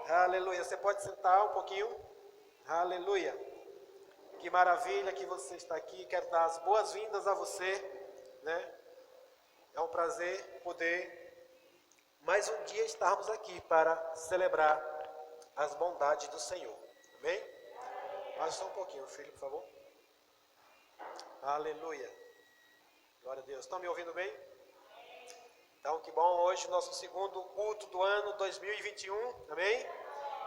Aleluia. Você pode sentar um pouquinho? Aleluia. Que maravilha que você está aqui. Quero dar as boas-vindas a você, né? É um prazer poder mais um dia estarmos aqui para celebrar as bondades do Senhor. Amém? Mais só um pouquinho, filho, por favor. Aleluia. Glória a Deus. Estão me ouvindo bem? Então, que bom. Hoje, nosso segundo culto do ano 2021. Amém?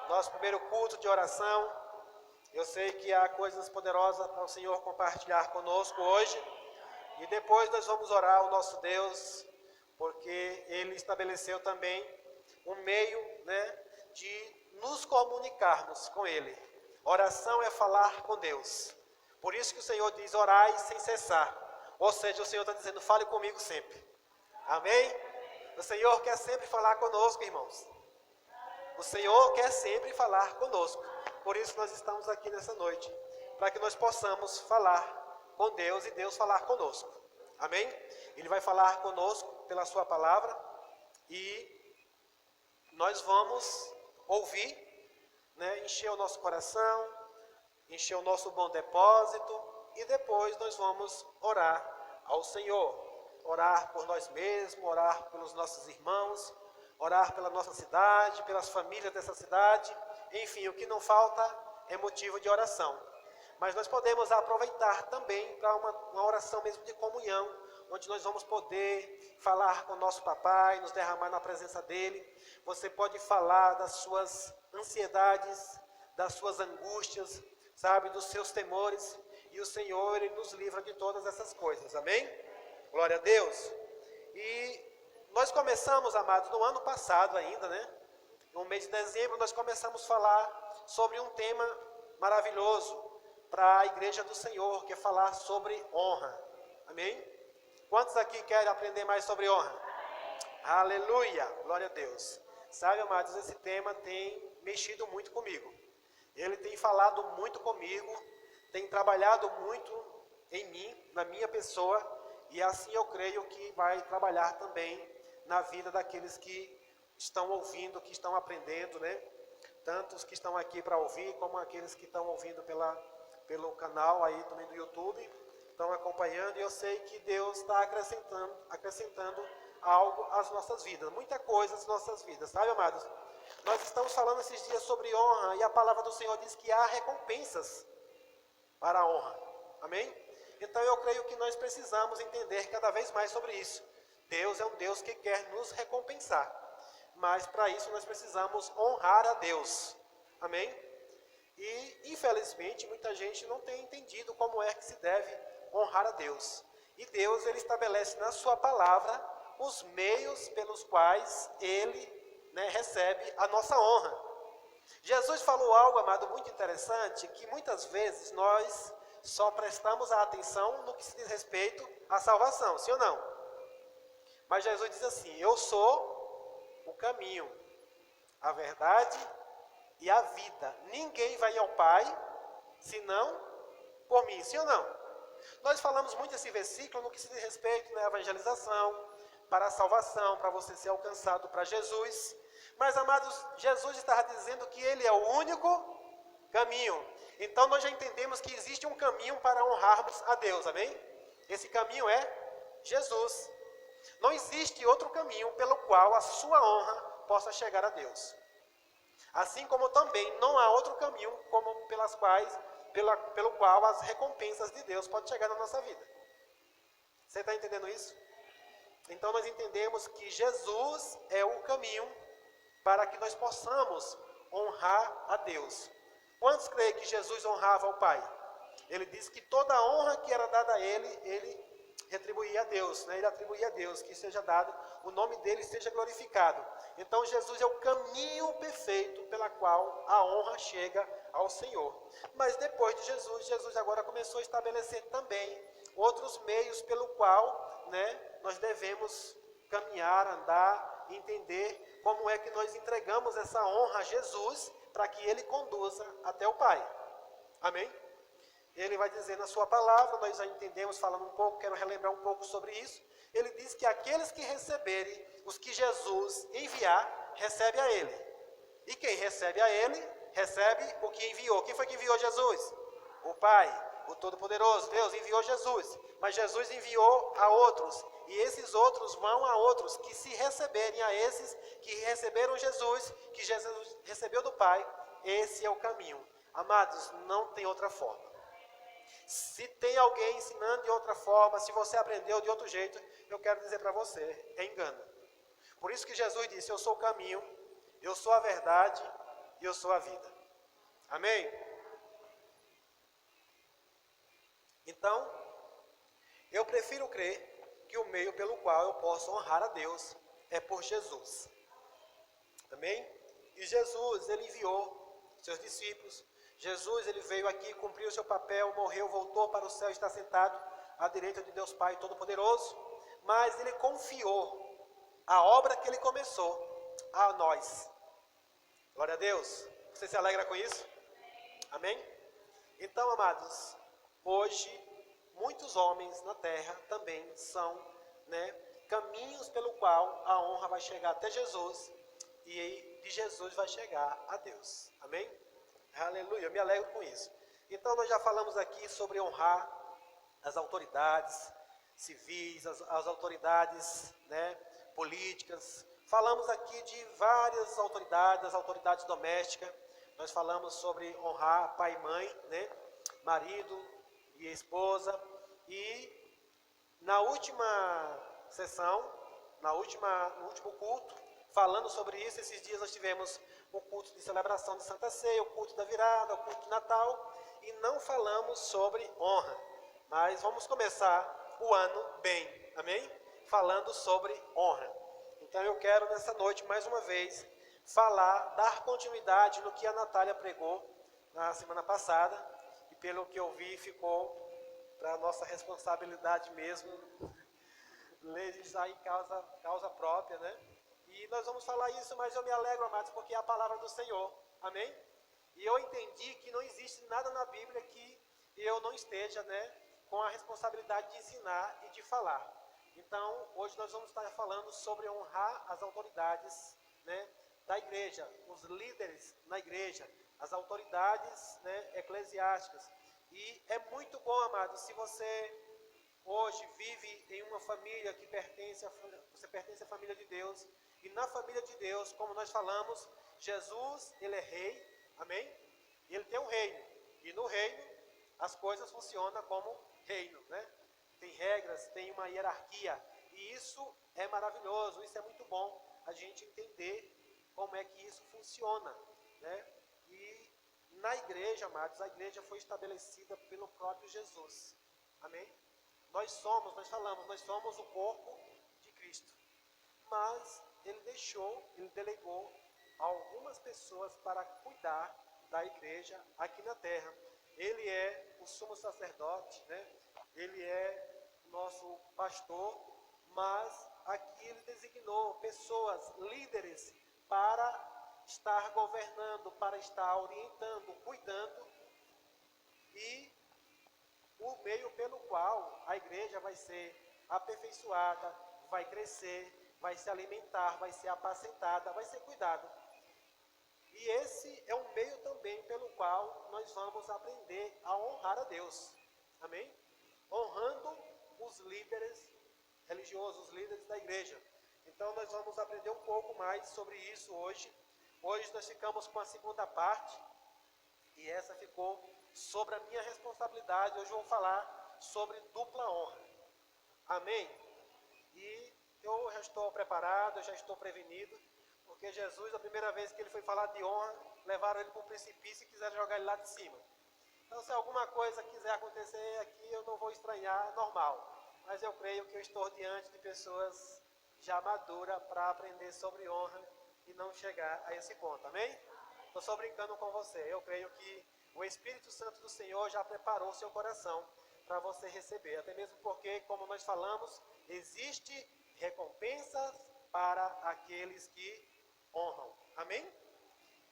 Nosso primeiro culto de oração. Eu sei que há coisas poderosas para o Senhor compartilhar conosco hoje. E depois nós vamos orar ao nosso Deus, porque Ele estabeleceu também um meio, né, de nos comunicarmos com Ele. Oração é falar com Deus. Por isso que o Senhor diz, orai sem cessar. Ou seja, o Senhor está dizendo, fale comigo sempre. Amém? O Senhor quer sempre falar conosco, irmãos. O Senhor quer sempre falar conosco. Por isso nós estamos aqui nessa noite, para que nós possamos falar com Deus e Deus falar conosco. Amém? Ele vai falar conosco pela sua palavra e nós vamos ouvir, né, encher o nosso coração, encher o nosso bom depósito e depois nós vamos orar ao Senhor. Orar por nós mesmos, orar pelos nossos irmãos, orar pela nossa cidade, pelas famílias dessa cidade. Enfim, o que não falta é motivo de oração. Mas nós podemos aproveitar também para uma oração mesmo de comunhão, onde nós vamos poder falar com o nosso papai, nos derramar na presença dele. Você pode falar das suas ansiedades, das suas angústias, sabe, dos seus temores. E o Senhor, Ele nos livra de todas essas coisas. Amém? Glória a Deus. E nós começamos, amados, no ano passado ainda, né? No mês de dezembro, nós começamos a falar sobre um tema maravilhoso para a igreja do Senhor, que é falar sobre honra. Amém? Quantos aqui querem aprender mais sobre honra? Aleluia! Glória a Deus. Sabe, amados, esse tema tem mexido muito comigo. Ele tem falado muito comigo, tem trabalhado muito em mim, na minha pessoa, e assim eu creio que vai trabalhar também na vida daqueles que estão ouvindo, que estão aprendendo, né? Tanto os que estão aqui para ouvir, como aqueles que estão ouvindo pelo canal aí também do YouTube, estão acompanhando, e eu sei que Deus está acrescentando algo às nossas vidas, muita coisa às nossas vidas, sabe, amados? Nós estamos falando esses dias sobre honra, e a palavra do Senhor diz que há recompensas para a honra, amém? Então eu creio que nós precisamos entender cada vez mais sobre isso. Deus é um Deus que quer nos recompensar, mas para isso nós precisamos honrar a Deus, amém? E infelizmente muita gente não tem entendido como é que se deve honrar a Deus. E Deus, Ele estabelece na sua palavra os meios pelos quais Ele, né, recebe a nossa honra. Jesus falou algo, amado, muito interessante, que muitas vezes nós só prestamos a atenção no que se diz respeito à salvação, sim ou não? Mas Jesus diz assim, eu sou o caminho, a verdade e a vida. Ninguém vai ao Pai, senão por mim, sim ou não? Nós falamos muito esse versículo no que se diz respeito à evangelização, para a salvação, para você ser alcançado para Jesus. Mas, amados, Jesus estava dizendo que Ele é o único caminho. Então, nós já entendemos que existe um caminho para honrarmos a Deus, amém? Esse caminho é Jesus. Não existe outro caminho pelo qual a sua honra possa chegar a Deus. Assim como também não há outro caminho pelo qual as recompensas de Deus podem chegar na nossa vida. Você está entendendo isso? Então nós entendemos que Jesus é o caminho para que nós possamos honrar a Deus. Quantos creem que Jesus honrava o Pai? Ele disse que toda a honra que era dada a Ele retribuía a Deus, né? Ele atribuía a Deus, que seja dado, o nome dele seja glorificado. Então Jesus é o caminho perfeito pela qual a honra chega ao Senhor. Mas depois de Jesus agora começou a estabelecer também outros meios pelo qual, né, nós devemos caminhar, andar, entender como é que nós entregamos essa honra a Jesus para que Ele conduza até o Pai. Amém? Ele vai dizer na sua palavra, nós já entendemos, falando um pouco, quero relembrar um pouco sobre isso. Ele diz que aqueles que receberem, os que Jesus enviar, recebe a Ele. E quem recebe a ele, recebe o que enviou. Quem foi que enviou Jesus? O Pai, o Todo-Poderoso. Deus enviou Jesus. Mas Jesus enviou a outros. E esses outros vão a outros que se receberem, a esses que receberam Jesus, que Jesus recebeu do Pai. Esse é o caminho. Amados, não tem outra forma. Se tem alguém ensinando de outra forma, se você aprendeu de outro jeito, eu quero dizer para você, é engano. Por isso que Jesus disse, eu sou o caminho, eu sou a verdade e eu sou a vida. Amém? Então, eu prefiro crer que o meio pelo qual eu posso honrar a Deus é por Jesus. Amém? E Jesus, ele enviou seus discípulos. Jesus, ele veio aqui, cumpriu o seu papel, morreu, voltou para o céu, está sentado à direita de Deus Pai Todo-Poderoso. Mas ele confiou a obra que ele começou a nós. Glória a Deus. Você se alegra com isso? Amém? Então, amados, hoje, muitos homens na terra também são, caminhos pelo qual a honra vai chegar até Jesus e de Jesus vai chegar a Deus. Amém? Aleluia, eu me alegro com isso. Então, nós já falamos aqui sobre honrar as autoridades civis, as autoridades, políticas. Falamos aqui de várias autoridades, as autoridades domésticas. Nós falamos sobre honrar pai e mãe, marido e esposa. E na última sessão, no último culto, falando sobre isso, esses dias nós tivemos o culto de celebração de Santa Ceia, o culto da virada, o culto de Natal, e não falamos sobre honra. Mas vamos começar o ano bem, amém? Falando sobre honra. Então eu quero nessa noite, mais uma vez, dar continuidade no que a Natália pregou na semana passada, e pelo que eu vi, ficou para a nossa responsabilidade mesmo, legislar em causa própria, E nós vamos falar isso, mas eu me alegro, amados, porque é a palavra do Senhor, amém? E eu entendi que não existe nada na Bíblia que eu não esteja, com a responsabilidade de ensinar e de falar. Então, hoje nós vamos estar falando sobre honrar as autoridades, da igreja, os líderes na igreja, as autoridades, eclesiásticas. E é muito bom, amados, se você hoje vive em uma família que você pertence à família de Deus, e na família de Deus, como nós falamos, Jesus, ele é rei, amém? E ele tem um reino, e no reino as coisas funcionam como reino, Tem regras, tem uma hierarquia, e isso é maravilhoso, isso é muito bom, a gente entender como é que isso funciona, E na igreja, amados, a igreja foi estabelecida pelo próprio Jesus, amém? Nós somos o corpo de Cristo. Mas ele delegou algumas pessoas para cuidar da igreja aqui na terra. Ele é o sumo sacerdote, Ele é nosso pastor, mas aqui ele designou pessoas, líderes, para estar governando, para estar orientando, cuidando, e o meio pelo qual a igreja vai ser aperfeiçoada, vai crescer, vai se alimentar, vai ser apacentada, vai ser cuidada. E esse é um meio também pelo qual nós vamos aprender a honrar a Deus. Amém? Honrando os líderes religiosos, os líderes da igreja. Então nós vamos aprender um pouco mais sobre isso hoje. Hoje nós ficamos com a segunda parte, e essa ficou sobre a minha responsabilidade. Hoje eu vou falar sobre dupla honra. Amém? E eu já estou preparado, eu já estou prevenido, porque Jesus, a primeira vez que ele foi falar de honra, levaram ele para um precipício e quiseram jogar ele lá de cima. Então, se alguma coisa quiser acontecer aqui, eu não vou estranhar, é normal. Mas eu creio que eu estou diante de pessoas já maduras para aprender sobre honra e não chegar a esse ponto. Amém? Estou só brincando com você. Eu creio que o Espírito Santo do Senhor já preparou seu coração para você receber. Até mesmo porque, como nós falamos, existe recompensas para aqueles que honram. Amém?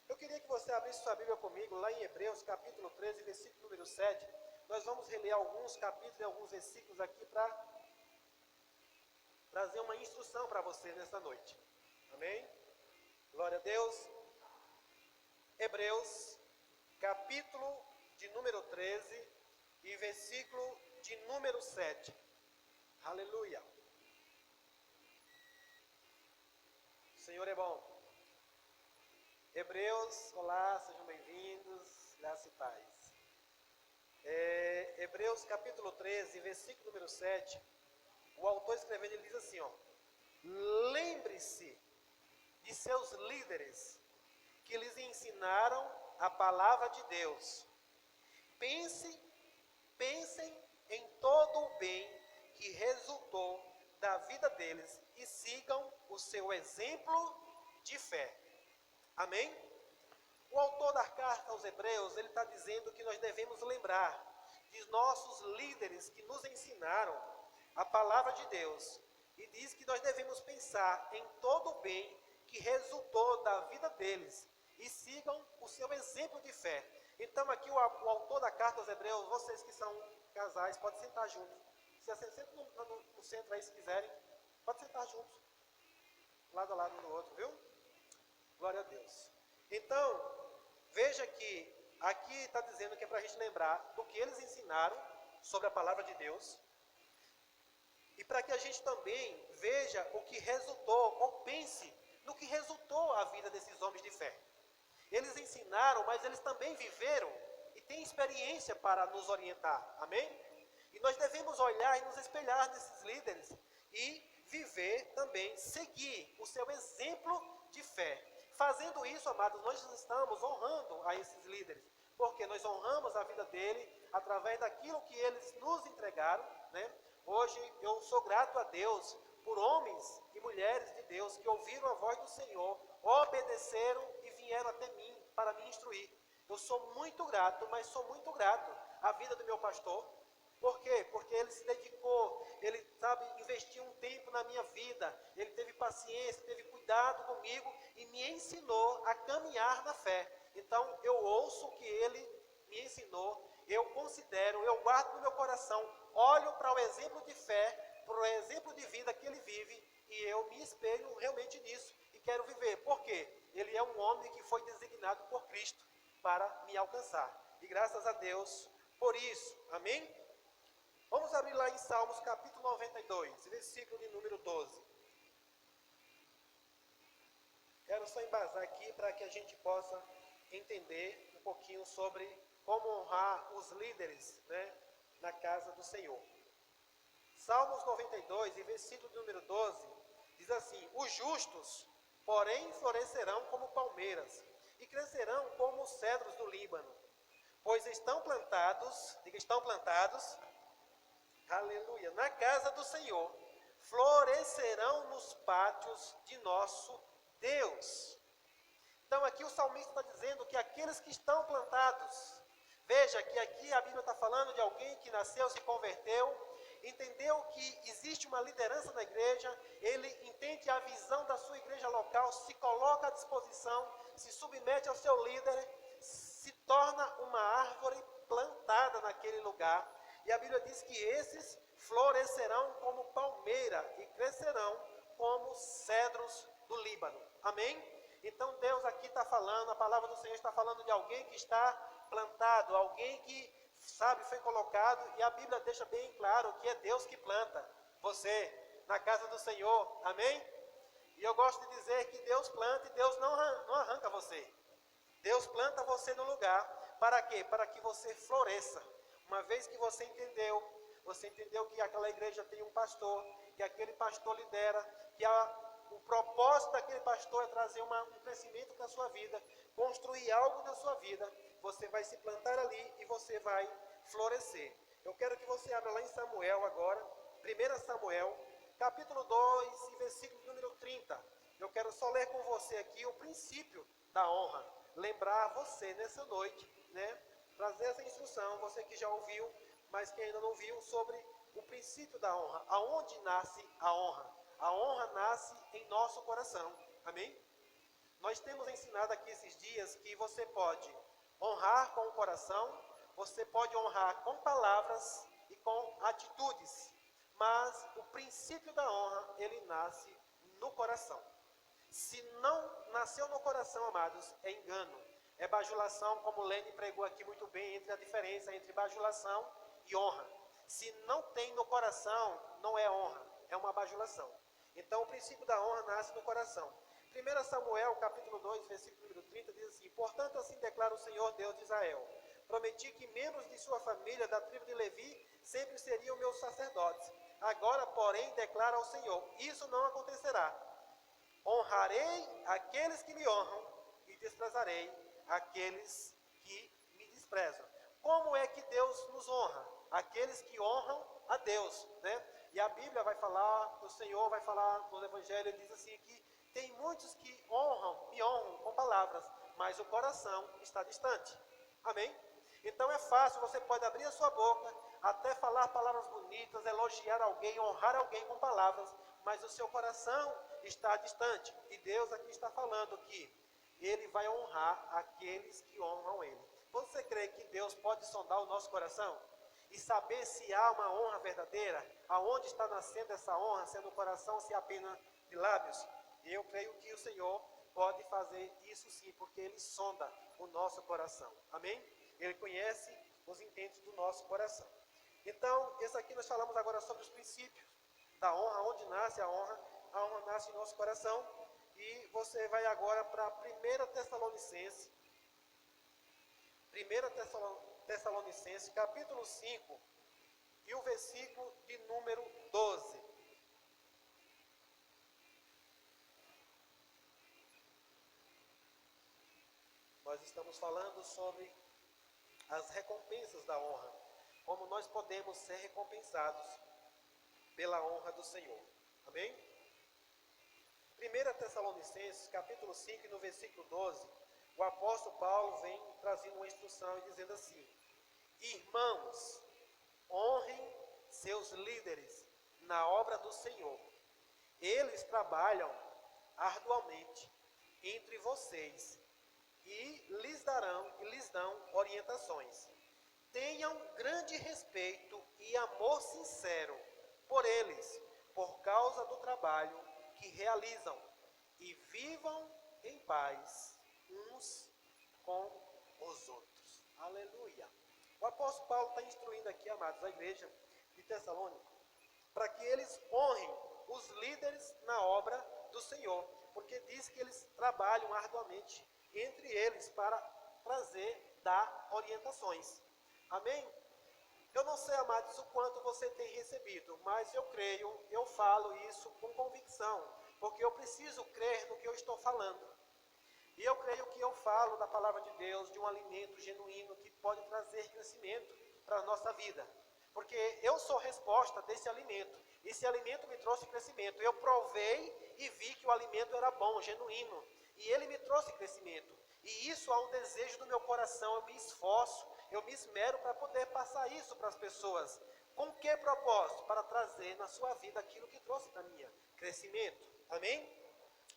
Eu queria que você abrisse sua Bíblia comigo lá em Hebreus, capítulo 13, versículo número 7. Nós vamos reler alguns capítulos e alguns versículos aqui para trazer uma instrução para você nessa noite. Amém? Glória a Deus. Hebreus, capítulo de número 13 e versículo de número 7. Aleluia. O Senhor é bom. Hebreus, olá, sejam bem-vindos, graça e paz. Hebreus capítulo 13, versículo número 7, o autor escrevendo, ele diz assim, lembre-se de seus líderes que lhes ensinaram a palavra de Deus. Pensem em todo o bem que resultou da vida deles e sigam o seu exemplo de fé. Amém? O autor da carta aos Hebreus, ele está dizendo que nós devemos lembrar de nossos líderes que nos ensinaram a palavra de Deus. E diz que nós devemos pensar em todo o bem que resultou da vida deles e sigam o seu exemplo de fé. Então aqui o autor da carta aos Hebreus, vocês que são casais, podem sentar juntos. Se sentam no centro aí se quiserem, pode sentar juntos, lado a lado um do outro, viu? Glória a Deus. Então, veja que aqui está dizendo que é para a gente lembrar do que eles ensinaram sobre a palavra de Deus. E para que a gente também veja o que resultou, ou pense no que resultou a vida desses homens de fé. Eles ensinaram, mas eles também viveram e têm experiência para nos orientar. Amém? E nós devemos olhar e nos espelhar nesses líderes e viver também, seguir o seu exemplo de fé. Fazendo isso, amados, nós estamos honrando a esses líderes, porque nós honramos a vida dele através daquilo que eles nos entregaram, né? Hoje eu sou grato a Deus por homens e mulheres de Deus que ouviram a voz do Senhor, obedeceram e vieram até mim para me instruir. Eu sou muito grato, mas sou muito grato à vida do meu pastor. Por quê? Porque ele se dedicou, ele, investiu um tempo na minha vida, ele teve paciência, teve cuidado comigo e me ensinou a caminhar na fé. Então, eu ouço o que ele me ensinou, eu considero, eu guardo no meu coração, olho para o exemplo de fé, para o exemplo de vida que ele vive e eu me espelho realmente nisso e quero viver. Por quê? Ele é um homem que foi designado por Cristo para me alcançar. E graças a Deus por isso. Amém? Vamos abrir lá em Salmos capítulo 92, versículo de número 12. Quero só embasar aqui para que a gente possa entender um pouquinho sobre como honrar os líderes, né, na casa do Senhor. Salmos 92, versículo de número 12, diz assim: os justos, porém, florescerão como palmeiras e crescerão como os cedros do Líbano, pois estão plantados, aleluia, na casa do Senhor, florescerão nos pátios de nosso Deus. Então aqui o salmista está dizendo que aqueles que estão plantados, veja que aqui a Bíblia está falando de alguém que nasceu, se converteu, entendeu que existe uma liderança na igreja, ele entende a visão da sua igreja local, se coloca à disposição, se submete ao seu líder, se torna uma árvore plantada naquele lugar. E a Bíblia diz que esses florescerão como palmeira e crescerão como cedros do Líbano. Amém? Então Deus aqui está falando, a palavra do Senhor está falando de alguém que está plantado, alguém que, foi colocado, e a Bíblia deixa bem claro que é Deus que planta você na casa do Senhor. Amém? E eu gosto de dizer que Deus planta e Deus não arranca você. Deus planta você no lugar, para quê? Para que você floresça. Uma vez que você entendeu que aquela igreja tem um pastor, que aquele pastor lidera, que o propósito daquele pastor é trazer um crescimento para a sua vida, construir algo na sua vida, você vai se plantar ali e você vai florescer. Eu quero que você abra lá em Samuel agora, 1 Samuel, capítulo 2, versículo número 30. Eu quero só ler com você aqui o princípio da honra, lembrar você nessa noite, né? Trazer essa instrução, você que já ouviu, mas que ainda não viu, sobre o princípio da honra. Aonde nasce a honra? A honra nasce em nosso coração. Amém? Nós temos ensinado aqui esses dias que você pode honrar com o coração, você pode honrar com palavras e com atitudes. Mas o princípio da honra, ele nasce no coração. Se não nasceu no coração, amados, é engano. É bajulação, como o Lene pregou aqui muito bem, entre a diferença entre bajulação e honra. Se não tem no coração, não é honra, é uma bajulação. Então o princípio da honra nasce no coração. 1 Samuel, capítulo 2, versículo número 30, diz assim: portanto, assim declara o Senhor Deus de Israel: prometi que membros de sua família, da tribo de Levi, sempre seriam meus sacerdotes. Agora, porém, declara ao Senhor: isso não acontecerá. Honrarei aqueles que me honram e desprezarei aqueles que me desprezam. Como é que Deus nos honra? Aqueles que honram a Deus, né? E a Bíblia vai falar, o Senhor vai falar no Evangelho, ele diz assim que tem muitos que me honram com palavras, mas o coração está distante. Amém? Então é fácil, você pode abrir a sua boca, até falar palavras bonitas, elogiar alguém, honrar alguém com palavras, mas o seu coração está distante. E Deus aqui está falando que Ele vai honrar aqueles que honram Ele. Você crê que Deus pode sondar o nosso coração? E saber se há uma honra verdadeira? Aonde está nascendo essa honra? Se é no coração, se é apenas de lábios? E eu creio que o Senhor pode fazer isso sim, porque Ele sonda o nosso coração. Amém? Ele conhece os intentos do nosso coração. Então, esse aqui nós falamos agora sobre os princípios da honra, onde nasce a honra. A honra nasce em nosso coração. E você vai agora para 1 Tessalonicenses. 1 Tessalonicenses, capítulo 5, e o versículo de número 12. Nós estamos falando sobre as recompensas da honra, como nós podemos ser recompensados pela honra do Senhor. Amém? 1 Tessalonicenses, capítulo 5, no versículo 12, o apóstolo Paulo vem trazendo uma instrução e dizendo assim: irmãos, honrem seus líderes na obra do Senhor. Eles trabalham arduamente entre vocês e lhes dão orientações. Tenham grande respeito e amor sincero por eles, por causa do trabalho que realizam, e vivam em paz uns com os outros. Aleluia. O apóstolo Paulo está instruindo aqui, amados, a igreja de Tessalônica, para que eles honrem os líderes na obra do Senhor, porque diz que eles trabalham arduamente entre eles para dar orientações. Amém? Eu não sei, amados, o quanto você tem recebido, mas eu falo isso com convicção, porque eu preciso crer no que eu estou falando. E eu creio que eu falo da palavra de Deus, de um alimento genuíno que pode trazer crescimento para a nossa vida. Porque eu sou resposta desse alimento. Esse alimento me trouxe crescimento. Eu provei e vi que o alimento era bom, genuíno. E ele me trouxe crescimento. E isso há um desejo do meu coração. Eu me esforço, eu me esmero para poder passar isso para as pessoas. Com que propósito? Para trazer na sua vida aquilo que trouxe para minha crescimento. Amém?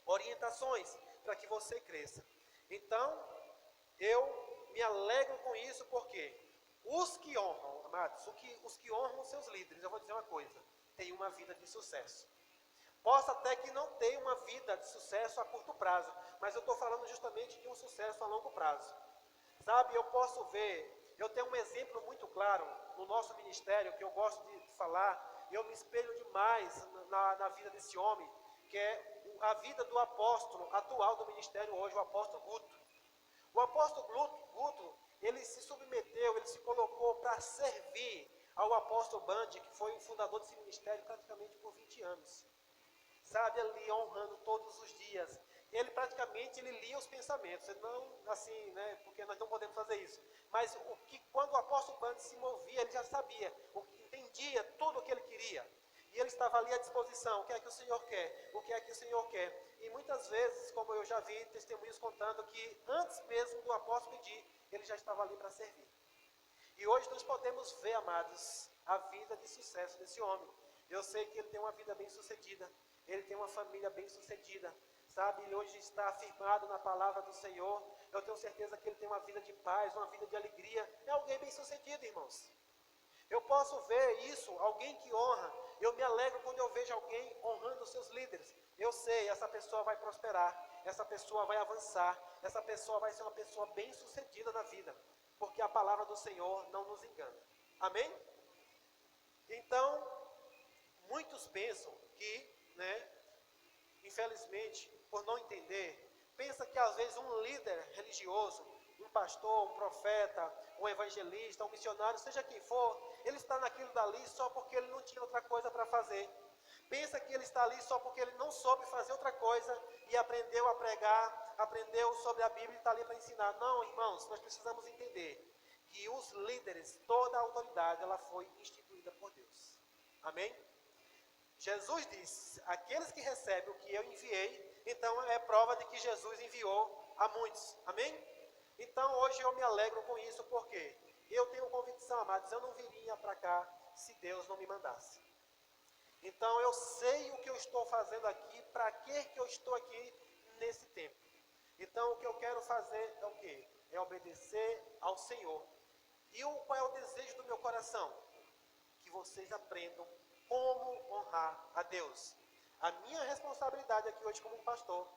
Orientações para que você cresça. Então, eu me alegro com isso, porque os que honram, amados, os que honram seus líderes, eu vou dizer uma coisa, têm uma vida de sucesso. Posso até que não tenha uma vida de sucesso a curto prazo, mas eu estou falando justamente de um sucesso a longo prazo. Sabe, eu posso ver, eu tenho um exemplo muito claro no nosso ministério, que eu gosto de falar, eu me espelho demais na vida desse homem, que é a vida do apóstolo atual do ministério hoje, o apóstolo Guto. O apóstolo Guto, ele se submeteu, ele se colocou para servir ao apóstolo Bandi, que foi o fundador desse ministério praticamente por 20 anos. Sabe, ali honrando todos os dias. Ele praticamente lia os pensamentos, não assim, né, porque nós não podemos fazer isso. Mas quando o apóstolo Bandi se movia, ele já sabia, entendia tudo o que ele queria. E ele estava ali à disposição. O que é que o Senhor quer? O que é que o Senhor quer? E muitas vezes, como eu já vi testemunhos contando, que antes mesmo do apóstolo pedir, ele já estava ali para servir. E hoje nós podemos ver, amados, a vida de sucesso desse homem. Eu sei que ele tem uma vida bem sucedida. Ele tem uma família bem sucedida. Sabe, ele hoje está afirmado na palavra do Senhor. Eu tenho certeza que ele tem uma vida de paz, uma vida de alegria. É alguém bem sucedido, irmãos. Eu posso ver isso, alguém que honra. Eu me alegro quando eu vejo alguém honrando os seus líderes. Eu sei, essa pessoa vai prosperar. essa pessoa vai avançar, essa pessoa vai ser uma pessoa bem-sucedida na vida, porque a palavra do Senhor não nos engana. Amém? Então, muitos pensam que, infelizmente, por não entender, pensa que às vezes um líder religioso, um pastor, um profeta, um evangelista, um missionário, seja quem for, ele está naquilo dali só porque ele não tinha outra coisa para fazer. Pensa que ele está ali só porque ele não soube fazer outra coisa e aprendeu a pregar, aprendeu sobre a Bíblia e está ali para ensinar. Não, irmãos, nós precisamos entender que os líderes, toda a autoridade, ela foi instituída por Deus. Amém? Jesus disse, aqueles que recebem o que eu enviei, então é prova de que Jesus enviou a muitos. Amém? Então hoje eu me alegro com isso, porque eu tenho convicção, amados, eu não viria para cá se Deus não me mandasse. Então eu sei o que eu estou fazendo aqui, para que eu estou aqui nesse tempo. Então o que eu quero fazer é o quê? É obedecer ao Senhor. E qual é o desejo do meu coração? Que vocês aprendam como honrar a Deus. A minha responsabilidade aqui hoje como pastor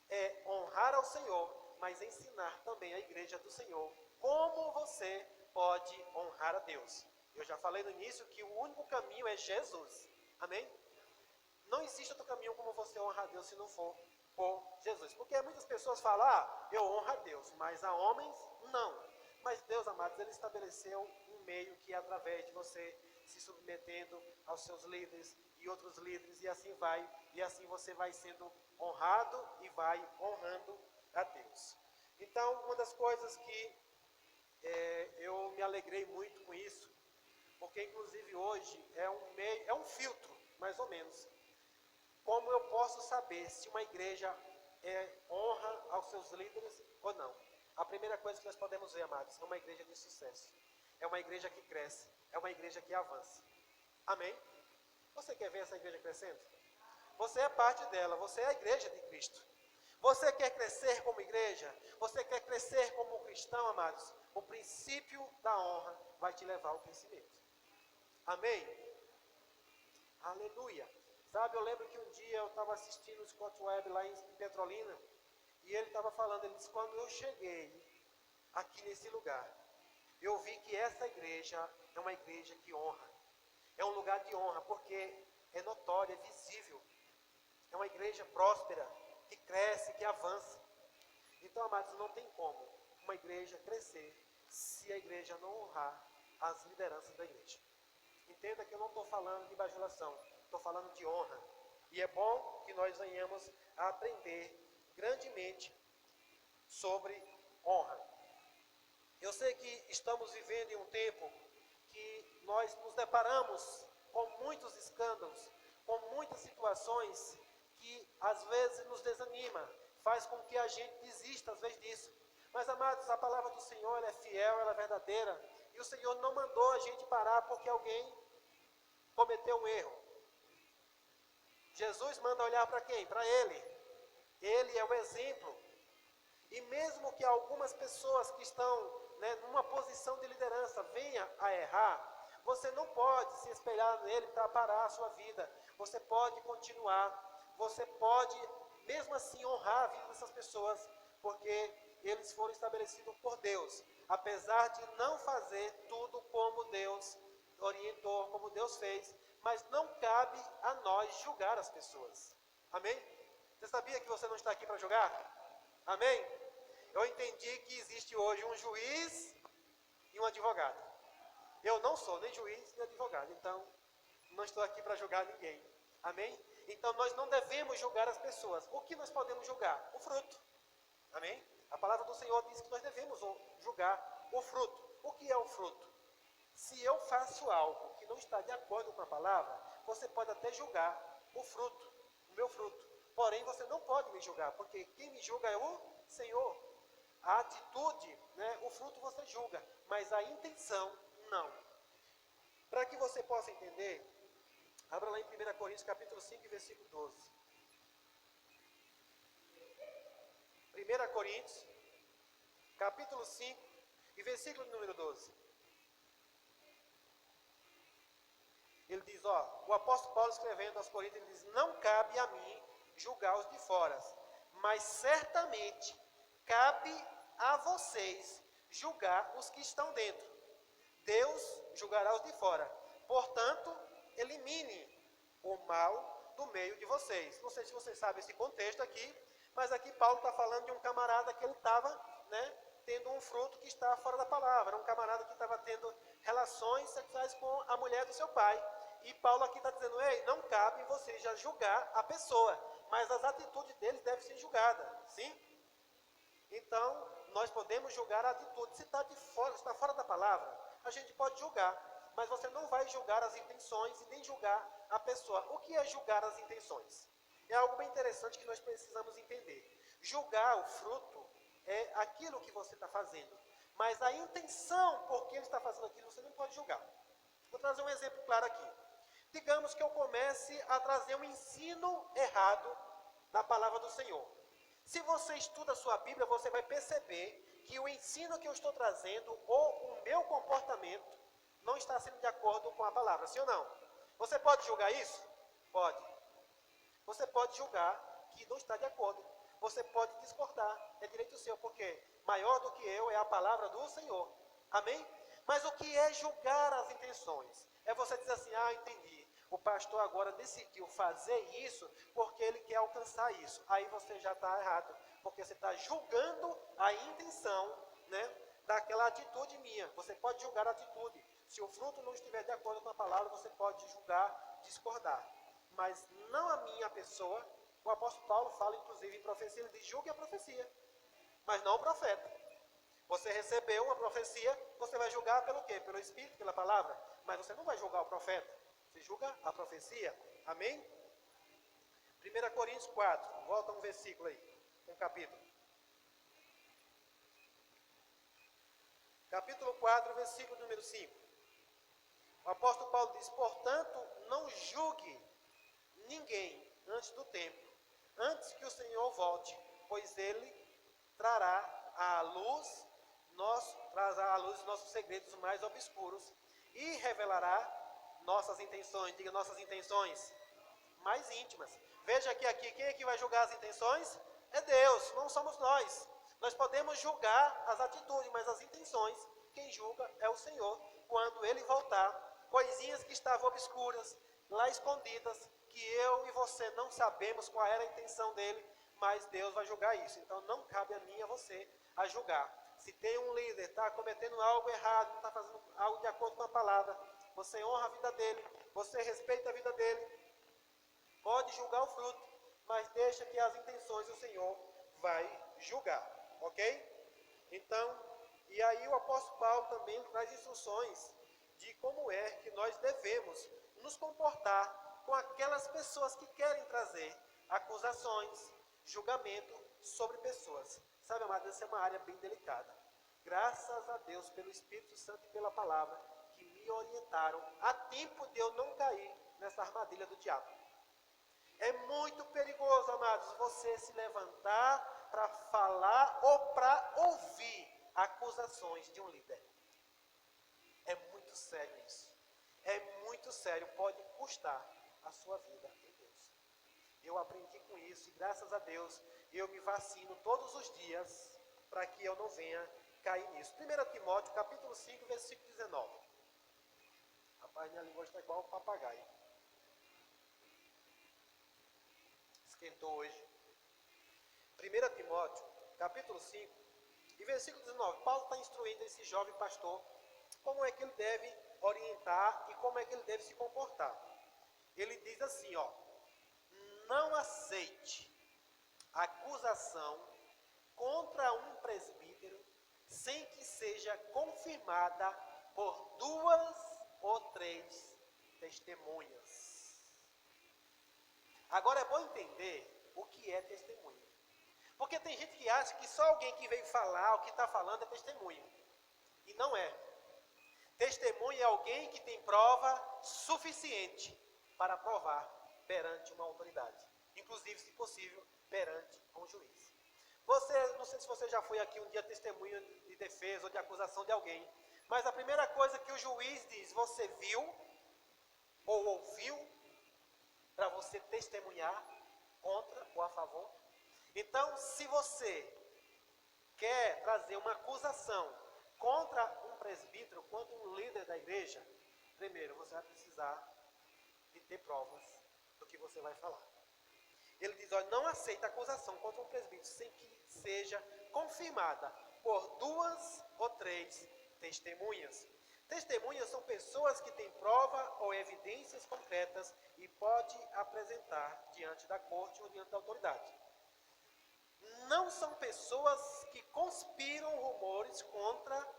é honrar ao Senhor, mas ensinar também a igreja do Senhor como você pode honrar a Deus. Eu já falei no início que o único caminho é Jesus. Amém? Não existe outro caminho como você honrar a Deus se não for por Jesus. Porque muitas pessoas falam, eu honro a Deus, mas a homens não. Mas Deus, amados, Ele estabeleceu um meio que é através de você se submetendo aos seus líderes e outros líderes, e assim vai, e assim você vai sendo honrado e vai honrando a Deus. Então, uma das coisas que eu me alegrei muito com isso, porque inclusive hoje é um filtro, mais ou menos. Como eu posso saber se uma igreja honra aos seus líderes ou não? A primeira coisa que nós podemos ver, amados, é uma igreja de sucesso. É uma igreja que cresce. É uma igreja que avança. Amém? Você quer ver essa igreja crescendo? Você é parte dela. Você é a igreja de Cristo. Você quer crescer como igreja? Você quer crescer como cristão, amados? O princípio da honra vai te levar ao crescimento. Amém? Aleluia. Sabe, eu lembro que um dia eu estava assistindo o Scott Webb lá em Petrolina, e ele estava falando, ele disse, quando eu cheguei aqui nesse lugar, eu vi que essa igreja é uma igreja que honra. É um lugar de honra, porque é notório, é visível. É uma igreja próspera, que cresce, que avança. Então, amados, não tem como uma igreja crescer se a igreja não honrar as lideranças da igreja. Entenda que eu não estou falando de bajulação, estou falando de honra. E é bom que nós venhamos a aprender grandemente sobre honra. Eu sei que estamos vivendo em um tempo que nós nos deparamos com muitos escândalos, com muitas situações que às vezes nos desanima, faz com que a gente desista às vezes disso. Mas, amados, a palavra do Senhor ela é fiel, ela é verdadeira, e o Senhor não mandou a gente parar porque alguém cometeu um erro. Jesus manda olhar para quem? Para Ele. Ele é o exemplo. E mesmo que algumas pessoas que estão numa posição de liderança venham a errar, você não pode se espelhar nele para parar a sua vida. Você pode continuar, você pode mesmo assim honrar a vida dessas pessoas, porque eles foram estabelecidos por Deus, apesar de não fazer tudo como Deus orientou, como Deus fez, mas não cabe a nós julgar as pessoas. Amém? Você sabia que você não está aqui para julgar? Amém? Eu entendi que existe hoje um juiz e um advogado. Eu não sou nem juiz nem advogado, então não estou aqui para julgar ninguém. Amém? Então nós não devemos julgar as pessoas. O que nós podemos julgar? O fruto. Amém? A palavra do Senhor diz que nós devemos julgar o fruto. O que é o fruto? Se eu faço algo que não está de acordo com a palavra, você pode até julgar o fruto, o meu fruto. Porém, você não pode me julgar, porque quem me julga é o Senhor. A atitude, o fruto você julga, mas a intenção, não. Para que você possa entender, abra lá em 1 Coríntios capítulo 5, versículo 12. 1 Coríntios, capítulo 5, e versículo número 12. Ele diz, o apóstolo Paulo escrevendo aos Coríntios, ele diz, não cabe a mim julgar os de fora, mas certamente cabe a vocês julgar os que estão dentro. Deus julgará os de fora. Portanto, elimine o mal do meio de vocês. Não sei se vocês sabem esse contexto aqui, mas aqui Paulo está falando de um camarada que ele estava, tendo um fruto que está fora da palavra. Um camarada que estava tendo relações sexuais com a mulher do seu pai. E Paulo aqui está dizendo, ei, não cabe vocês já julgar a pessoa, mas as atitudes deles devem ser julgadas, sim? Então, nós podemos julgar a atitude. Se está fora da palavra, a gente pode julgar, mas você não vai julgar as intenções e nem julgar a pessoa. O que é julgar as intenções? É algo bem interessante que nós precisamos entender. Julgar o fruto é aquilo que você está fazendo, mas a intenção por que ele está fazendo aquilo, você não pode julgar. Vou trazer um exemplo claro aqui. Digamos que eu comece a trazer um ensino errado da palavra do Senhor. Se você estuda a sua Bíblia, você vai perceber que o ensino que eu estou trazendo ou o meu comportamento não está sendo de acordo com a palavra, sim ou não? Você pode julgar isso? Pode. Você pode julgar que não está de acordo. Você pode discordar, é direito seu, porque maior do que eu é a palavra do Senhor. Amém? Mas o que é julgar as intenções? É você dizer assim, entendi. O pastor agora decidiu fazer isso porque ele quer alcançar isso. Aí você já está errado, porque você está julgando a intenção, daquela atitude minha. Você pode julgar a atitude. Se o fruto não estiver de acordo com a palavra, você pode julgar, discordar. Mas não a minha pessoa. O apóstolo Paulo fala, inclusive, em profecia, ele diz, julgue a profecia, mas não o profeta. Você recebeu uma profecia, você vai julgar pelo quê? Pelo Espírito, pela palavra. Mas você não vai julgar o profeta. Você julga a profecia. Amém? 1 Coríntios 4. Volta um versículo aí. Um capítulo. Capítulo 4, versículo número 5. O apóstolo Paulo diz, portanto, não julgue ninguém antes do tempo, antes que o Senhor volte, pois ele traz à luz nossos segredos mais obscuros e revelará nossas intenções, diga nossas intenções mais íntimas. Veja que aqui, quem é que vai julgar as intenções? É Deus, não somos nós. Nós podemos julgar as atitudes, mas as intenções, quem julga é o Senhor. Quando Ele voltar, coisinhas que estavam obscuras, lá escondidas, que eu e você não sabemos qual era a intenção dele, mas Deus vai julgar isso. Então não cabe a mim e a você a julgar. Se tem um líder, está cometendo algo errado, não está fazendo algo de acordo com a palavra, você honra a vida dele, você respeita a vida dele, pode julgar o fruto, mas deixa que as intenções o Senhor vai julgar, ok? Então, e aí o apóstolo Paulo também traz instruções de como é que nós devemos nos comportar com aquelas pessoas que querem trazer acusações, julgamento sobre pessoas. Sabe, amados, essa é uma área bem delicada. Graças a Deus pelo Espírito Santo e pela palavra que me orientaram a tempo de eu não cair nessa armadilha do diabo. É muito perigoso, amados, você se levantar para falar ou para ouvir acusações de um líder. É muito sério isso. É muito sério, pode custar a sua vida em Deus. Eu aprendi com isso e graças a Deus eu me vacino todos os dias para que eu não venha cair nisso. 1 Timóteo, capítulo 5, versículo 19. Rapaz, minha língua está igual um papagaio. Esquentou hoje. 1 Timóteo, capítulo 5, e versículo 19. Paulo está instruindo esse jovem pastor como é que ele deve orientar e como é que ele deve se comportar. Ele diz assim, não aceite acusação contra um presbítero sem que seja confirmada por 2 ou 3 testemunhas. Agora é bom entender o que é testemunha. Porque tem gente que acha que só alguém que veio falar, o que está falando é testemunha. E não é. Testemunha é alguém que tem prova suficiente para provar perante uma autoridade. Inclusive, se possível, perante um juiz. Não sei se você já foi aqui um dia testemunha de defesa ou de acusação de alguém, mas a primeira coisa que o juiz diz, você viu ou ouviu para você testemunhar contra ou a favor? Então, se você quer trazer uma acusação contra um presbítero, contra um líder da igreja, primeiro você vai precisar de ter provas do que você vai falar. Ele diz, olha, não aceita acusação contra um presbítero sem que seja confirmada por 2 ou 3 testemunhas. Testemunhas são pessoas que têm prova ou evidências concretas e pode apresentar diante da corte ou diante da autoridade. Não são pessoas que conspiram rumores contra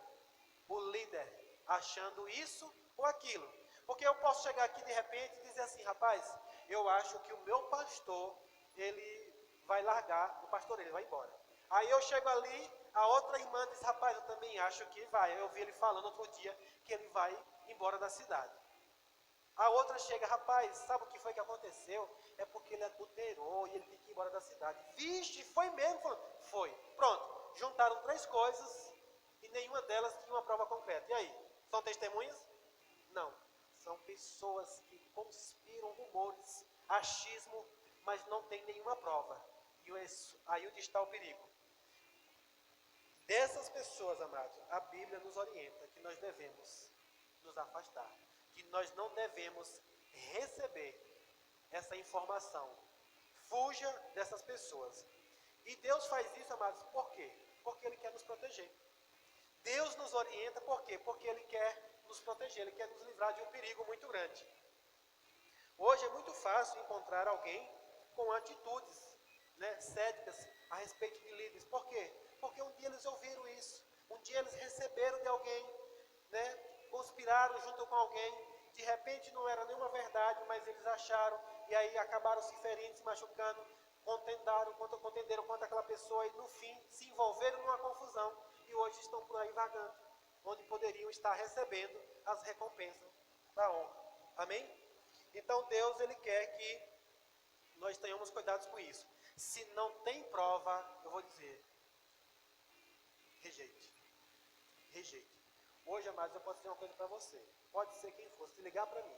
o líder, achando isso ou aquilo. Porque eu posso chegar aqui de repente e dizer assim, rapaz, eu acho que o meu pastor, ele vai largar o pastoreio, ele vai embora. Aí eu chego ali, a outra irmã diz, rapaz, eu também acho que vai. Eu vi ele falando outro dia que ele vai embora da cidade. A outra chega, rapaz, sabe o que foi que aconteceu? É porque ele adulterou e ele tem que ir embora da cidade. Vixe, foi mesmo? Foi. Pronto, juntaram 3 coisas e nenhuma delas tinha uma prova concreta. E aí, são testemunhas? Não, são pessoas que conspiram rumores, achismo, mas não tem nenhuma prova. E aí onde está o perigo? Dessas pessoas, amados, a Bíblia nos orienta que nós devemos nos afastar, que nós não devemos receber essa informação. Fuja dessas pessoas. E Deus faz isso, amados, por quê? Porque Ele quer nos proteger. Deus nos orienta por quê? Porque Ele quer nos proteger, Ele quer nos livrar de um perigo muito grande. Hoje é muito fácil encontrar alguém com atitudes, céticas a respeito de líderes. Por quê? Porque um dia eles ouviram isso, um dia eles receberam de alguém, conspiraram junto com alguém, de repente não era nenhuma verdade, mas eles acharam, e aí acabaram se ferindo, se machucando, contenderam contra aquela pessoa, e no fim se envolveram numa confusão, e hoje estão por aí vagando, onde poderiam estar recebendo as recompensas da honra. Amém? Então Deus, Ele quer que nós tenhamos cuidado com isso. Se não tem prova, eu vou dizer, rejeite. Rejeite. Hoje, amados, eu posso dizer uma coisa para você. Pode ser quem for, se ligar para mim,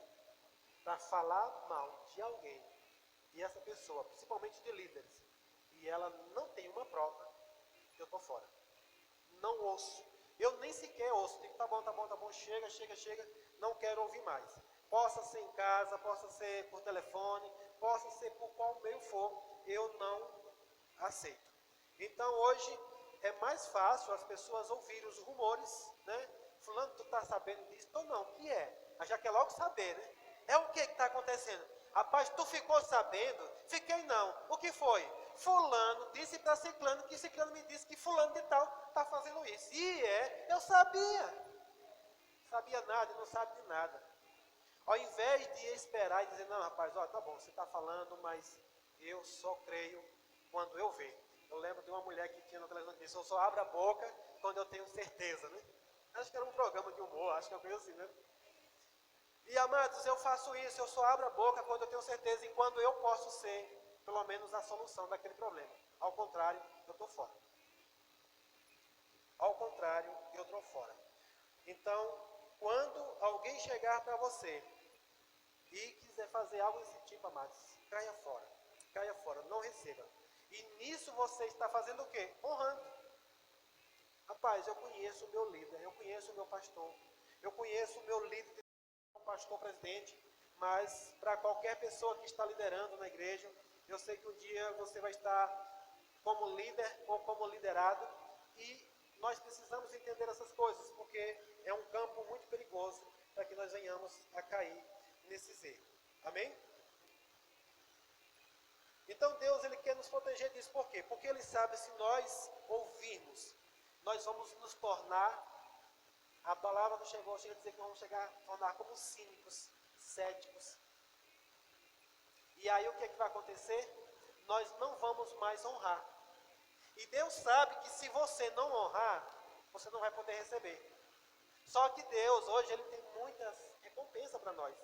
para falar mal de alguém, e essa pessoa, principalmente de líderes, e ela não tem uma prova, eu estou fora. Não ouço. Eu nem sequer ouço. Digo, tá bom, chega, não quero ouvir mais. Possa ser em casa, possa ser por telefone, possa ser por qual meio for, eu não aceito. Então hoje é mais fácil as pessoas ouvirem os rumores, Fulano, tu está sabendo disso? Ou não, o que é? Mas já quer logo saber, É o que está acontecendo? Rapaz, tu ficou sabendo? Fiquei não. O que foi? Fulano disse para Ciclano que Ciclano me disse que Fulano de tal está fazendo isso. E eu sabia. Sabia nada e não sabe de nada. Ao invés de esperar e dizer, não, rapaz, ó, tá bom, você está falando, mas eu só creio quando eu ver. Eu lembro de uma mulher que tinha na televisão que disse, eu só abro a boca quando eu tenho certeza, Acho que era um programa de humor, acho que é uma coisa assim, E amados, eu faço isso, eu só abro a boca quando eu tenho certeza e quando eu posso ser, pelo menos, a solução daquele problema. Ao contrário, eu estou fora. Ao contrário, eu estou fora. Então, quando alguém chegar para você e quiser fazer algo desse tipo, amados, caia fora, não receba. E nisso você está fazendo o quê? Honrando. Rapaz, eu conheço o meu líder, eu conheço o meu pastor, eu conheço o meu líder, o pastor presidente, mas para qualquer pessoa que está liderando na igreja, eu sei que um dia você vai estar como líder ou como liderado, e nós precisamos entender essas coisas, porque é um campo muito perigoso para que nós venhamos a cair nesses erros. Amém? Então Deus, Ele quer nos proteger disso. Por quê? Porque Ele sabe, se nós ouvirmos, nós vamos nos tornar, a palavra não chega a dizer que vamos tornar como cínicos, céticos. E aí o que é que vai acontecer? Nós não vamos mais honrar. E Deus sabe que se você não honrar, você não vai poder receber. Só que Deus, hoje, Ele tem muitas recompensas para nós.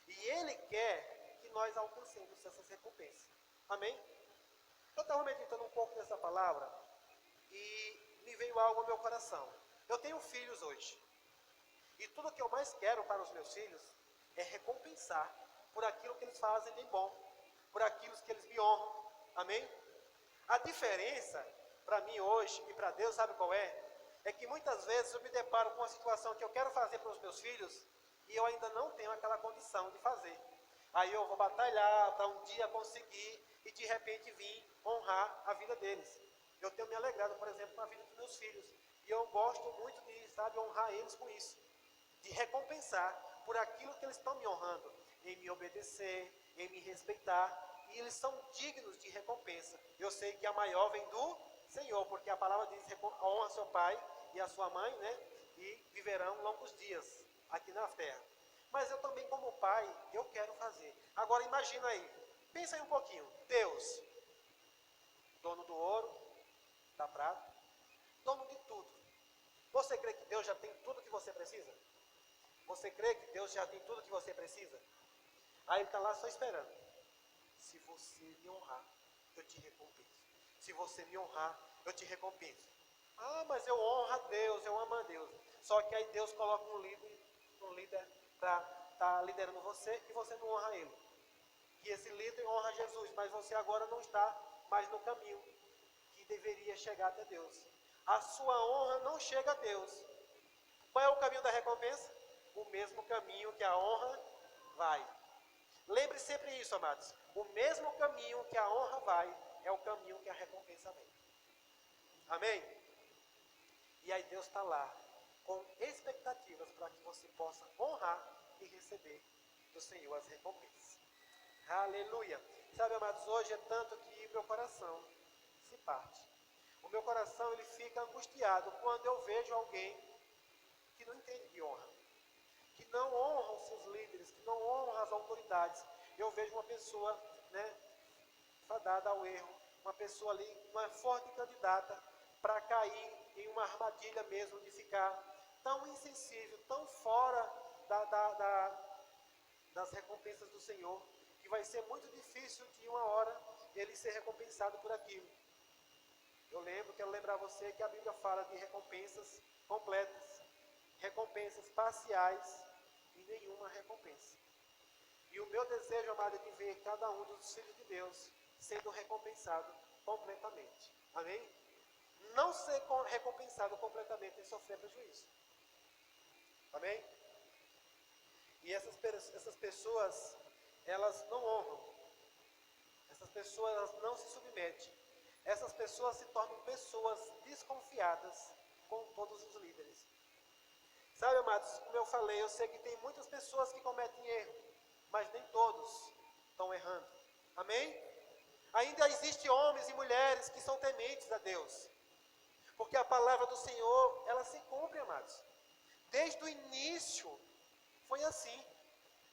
E Ele quer que nós alcancemos essas recompensas. Amém? Eu estava meditando um pouco nessa palavra e me veio algo ao meu coração. Eu tenho filhos hoje. E tudo que eu mais quero para os meus filhos é recompensar por aquilo que eles fazem de bom, por aquilo que eles me honram. Amém? A diferença, para mim hoje e para Deus, sabe qual é? É que muitas vezes eu me deparo com uma situação que eu quero fazer para os meus filhos e eu ainda não tenho aquela condição de fazer. Aí eu vou batalhar para um dia conseguir e de repente vir honrar a vida deles. Eu tenho me alegrado, por exemplo, com a vida dos meus filhos. E eu gosto muito de, sabe, honrar eles com isso. De recompensar por aquilo que eles estão me honrando. Em me obedecer, em me respeitar. E eles são dignos de recompensa. Eu sei que a maior vem do Senhor, porque a palavra diz, honra seu pai e a sua mãe, né? E viverão longos dias aqui na terra. Mas eu também, como pai, eu quero fazer. Agora imagina aí, pensa aí um pouquinho. Deus, dono do ouro, da prata, dono de tudo. Você crê que Deus já tem tudo que você precisa? Você crê que Deus já tem tudo que você precisa? Aí ele está lá só esperando. Se você me honrar, eu te recompenso. Se você me honrar, eu te recompenso. Ah, mas eu honro a Deus, eu amo a Deus. Só que aí Deus coloca um líder para estar liderando você e você não honra ele. E esse líder honra Jesus, mas você agora não está mais no caminho que deveria chegar até Deus. A sua honra não chega a Deus. Qual é o caminho da recompensa? O mesmo caminho que a honra vai. Lembre sempre isso, amados. O mesmo caminho que a honra vai é o caminho que a recompensa vem. Amém? E aí Deus está lá com expectativas para que você possa honrar e receber do Senhor as recompensas. Aleluia! Sabe, amados, hoje é tanto que meu coração se parte. O meu coração ele fica angustiado quando eu vejo alguém que não entende de honra, que não honra os seus líderes, que não honra as autoridades. Eu vejo uma pessoa, né, fadada ao erro, uma pessoa ali, uma forte candidata para cair em uma armadilha mesmo de ficar tão insensível, tão fora das recompensas do Senhor, que vai ser muito difícil de uma hora ele ser recompensado por aquilo. Quero lembrar você que a Bíblia fala de recompensas completas, recompensas parciais e nenhuma recompensa. E o meu desejo, amado, é de ver cada um dos filhos de Deus sendo recompensado completamente. Amém? Não ser recompensado completamente e sofrer prejuízo. Amém? E essas pessoas, elas não honram. Essas pessoas, elas não se submetem. Essas pessoas se tornam pessoas desconfiadas com todos os líderes. Sabe, amados, como eu falei, eu sei que tem muitas pessoas que cometem erro, mas nem todos estão errando. Amém? Ainda existem homens e mulheres que são tementes a Deus. Porque a palavra do Senhor, ela se cumpre, amados. Desde o início, foi assim.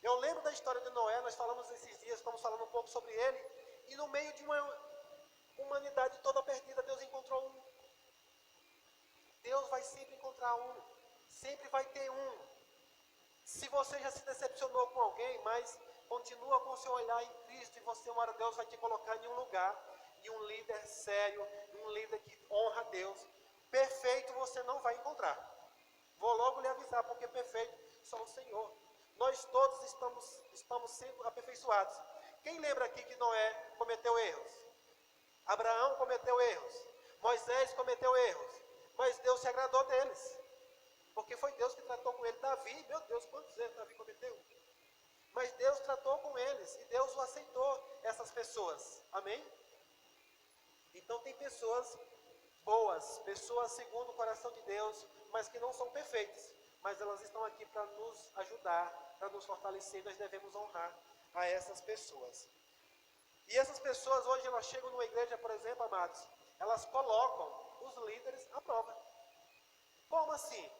Eu lembro da história de Noé, nós falamos esses dias, estamos falando um pouco sobre ele, e no meio de uma humanidade toda perdida, Deus encontrou um. Deus vai sempre encontrar um. Sempre vai ter um. Se você já se decepcionou com alguém, mas continua com o seu olhar em Cristo, e você, uma hora Deus vai te colocar em um lugar, de um líder sério, um líder que honra a Deus. Perfeito você não vai encontrar. Vou logo lhe avisar, porque perfeito só o Senhor. Nós todos estamos sendo aperfeiçoados. Quem lembra aqui que Noé cometeu erros? Abraão cometeu erros. Moisés cometeu erros. Mas Deus se agradou deles. Porque foi Deus que tratou com ele. Davi, meu Deus, quantos erros Davi cometeu? Mas Deus tratou com eles. E Deus o aceitou, essas pessoas. Amém? Então tem pessoas boas, pessoas segundo o coração de Deus, mas que não são perfeitas. Mas elas estão aqui para nos ajudar, para nos fortalecer. Nós devemos honrar a essas pessoas. E essas pessoas hoje, elas chegam numa igreja, por exemplo, amados, elas colocam os líderes à prova. Como assim?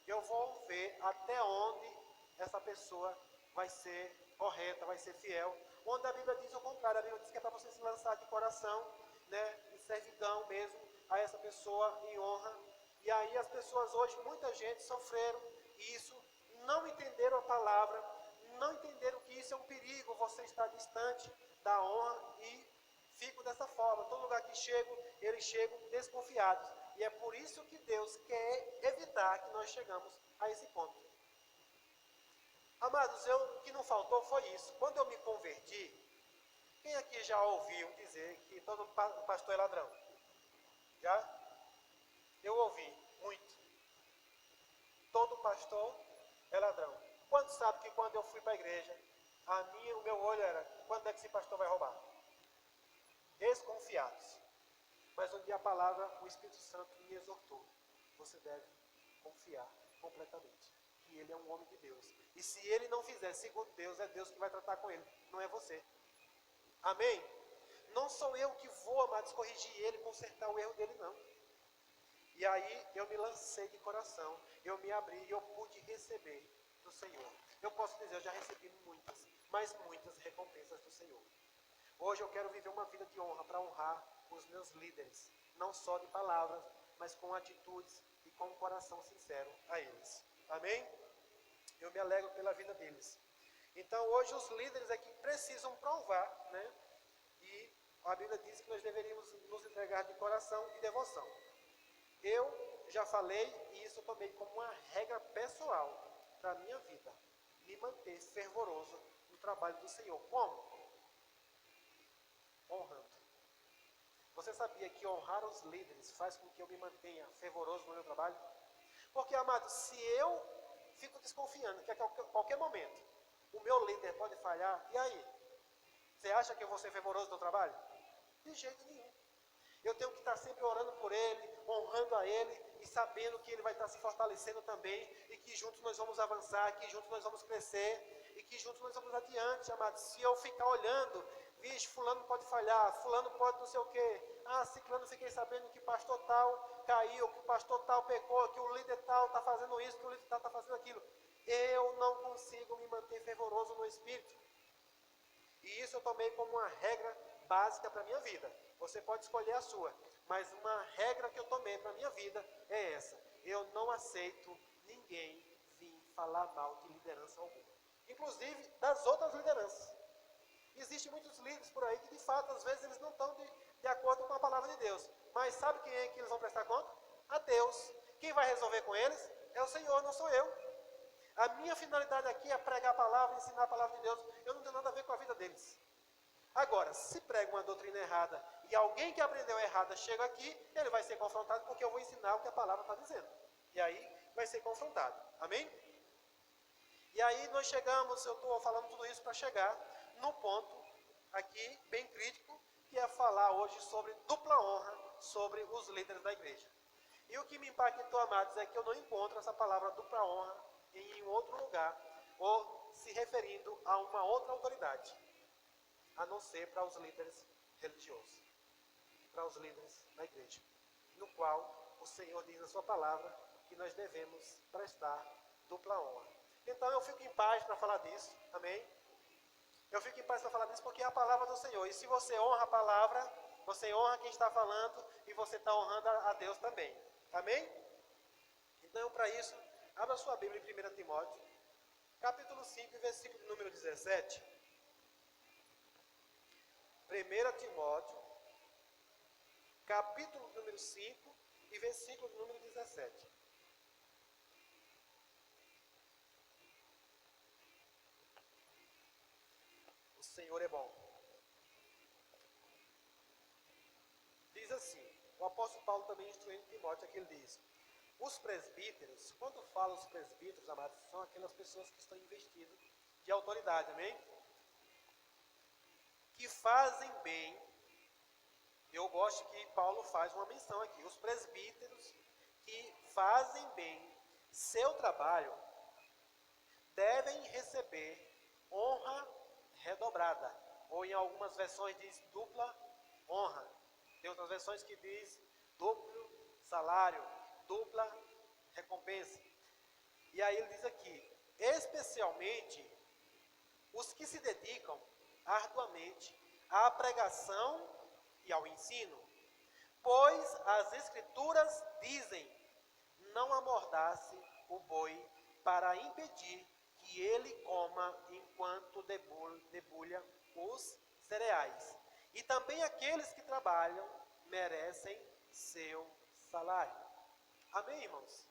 Eu vou ver até onde essa pessoa vai ser correta, vai ser fiel. Onde a Bíblia diz o contrário, a Bíblia diz que é para você se lançar de coração, né, em servidão mesmo, a essa pessoa em honra. E aí as pessoas hoje, muita gente sofreram isso, não entenderam a palavra, não entenderam que isso é um perigo, você está distante da honra e ficam dessa forma. Todo lugar que chegam, eles chegam desconfiados. E é por isso que Deus quer evitar que nós chegamos a esse ponto. Amados, o que não faltou foi isso. Quando eu me converti, Quem aqui já ouviu dizer que todo pastor é ladrão? Já? Eu ouvi muito. Todo pastor é ladrão. Quantos sabem que quando eu fui para a igreja, o meu olho era, quando é que esse pastor vai roubar? Desconfiados. Mas um dia a palavra, o Espírito Santo me exortou. Você deve confiar completamente. Que ele é um homem de Deus. E se ele não fizer segundo Deus, é Deus que vai tratar com ele, não é você. Amém? Não sou eu que vou, amados, corrigir ele, consertar o erro dele, não. E aí eu me lancei de coração, eu me abri e eu pude receber do Senhor. Eu posso dizer, eu já recebi muitas, mas muitas recompensas do Senhor. Hoje eu quero viver uma vida de honra para honrar os meus líderes, não só de palavras, mas com atitudes e com um coração sincero a eles. Amém? Eu me alegro pela vida deles. Então hoje os líderes aqui precisam provar, né? E a Bíblia diz que nós deveríamos nos entregar de coração e devoção. Eu já falei, e isso eu tomei como uma regra pessoal para a minha vida, me manter fervoroso no trabalho do Senhor. Como? Honrando. Você sabia que honrar os líderes faz com que eu me mantenha fervoroso no meu trabalho? Porque, amado, se eu fico desconfiando que a qualquer momento o meu líder pode falhar, e aí? Você acha que eu vou ser fervoroso no trabalho? De jeito nenhum. Eu tenho que estar sempre orando por ele, honrando a ele e sabendo que ele vai estar se fortalecendo também e que juntos nós vamos avançar, que juntos nós vamos crescer e que juntos nós vamos adiante, amados. Se eu ficar olhando, vixe, fulano pode falhar, fulano pode não sei o quê. Ah, ciclano, fiquei sabendo que pastor tal caiu, que pastor tal pecou, que o líder tal está fazendo isso, que o líder tal está fazendo aquilo. Eu não consigo me manter fervoroso no espírito. E isso eu tomei como uma regra básica para a minha vida. Você pode escolher a sua, mas uma regra que eu tomei para a minha vida é essa. Eu não aceito ninguém vir falar mal de liderança alguma. Inclusive das outras lideranças. Existem muitos líderes por aí que de fato, às vezes, eles não estão de acordo com a palavra de Deus. Mas sabe quem é que eles vão prestar conta? A Deus. Quem vai resolver com eles? É o Senhor, não sou eu. A minha finalidade aqui é pregar a palavra, ensinar a palavra de Deus. Eu não tenho nada a ver com a vida deles. Agora, se prega uma doutrina errada e alguém que aprendeu errada chega aqui, ele vai ser confrontado porque eu vou ensinar o que a palavra está dizendo. E aí vai ser confrontado. Amém? E aí nós chegamos, eu estou falando tudo isso para chegar no ponto aqui, bem crítico, que é falar hoje sobre dupla honra sobre os líderes da igreja. E o que me impactou, amados, é que eu não encontro essa palavra dupla honra em outro lugar, ou se referindo a uma outra autoridade, a não ser para os líderes religiosos, para os líderes da igreja, no qual o Senhor diz na sua palavra que nós devemos prestar dupla honra. Então eu fico em paz para falar disso, amém? Eu fico em paz para falar disso porque é a palavra do Senhor, e se você honra a palavra, você honra quem está falando, e você está honrando a Deus também, amém? Então para isso, abra sua Bíblia em 1 Timóteo, capítulo 5, versículo número 17. 1 Timóteo, capítulo número 5 e versículo número 17. O Senhor é bom. Diz assim, o apóstolo Paulo também instruindo Timóteo, aqui ele diz: os presbíteros, quando fala os presbíteros, amados, são aquelas pessoas que estão investidas de autoridade, amém? Que fazem bem. Eu gosto que Paulo faz uma menção aqui. Os presbíteros que fazem bem seu trabalho devem receber honra redobrada. Ou em algumas versões diz dupla honra. Tem outras versões que diz duplo salário, dupla recompensa. E aí ele diz aqui, especialmente os que se dedicam arduamente à pregação e ao ensino, pois as escrituras dizem, não amordace o boi para impedir que ele coma enquanto debulha os cereais. E também aqueles que trabalham merecem seu salário. Amém, irmãos?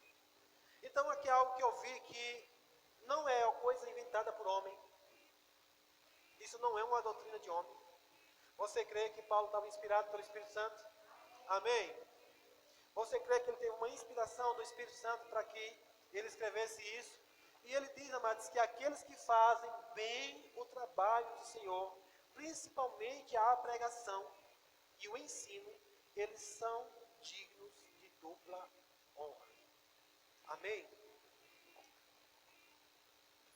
Então aqui é algo que eu vi que não é coisa inventada por homem. Isso não é uma doutrina de homem. Você crê que Paulo estava inspirado pelo Espírito Santo? Amém? Você crê que ele teve uma inspiração do Espírito Santo para que ele escrevesse isso? E ele diz, amados, que aqueles que fazem bem o trabalho do Senhor, principalmente a pregação e o ensino, eles são dignos de dupla honra. Amém?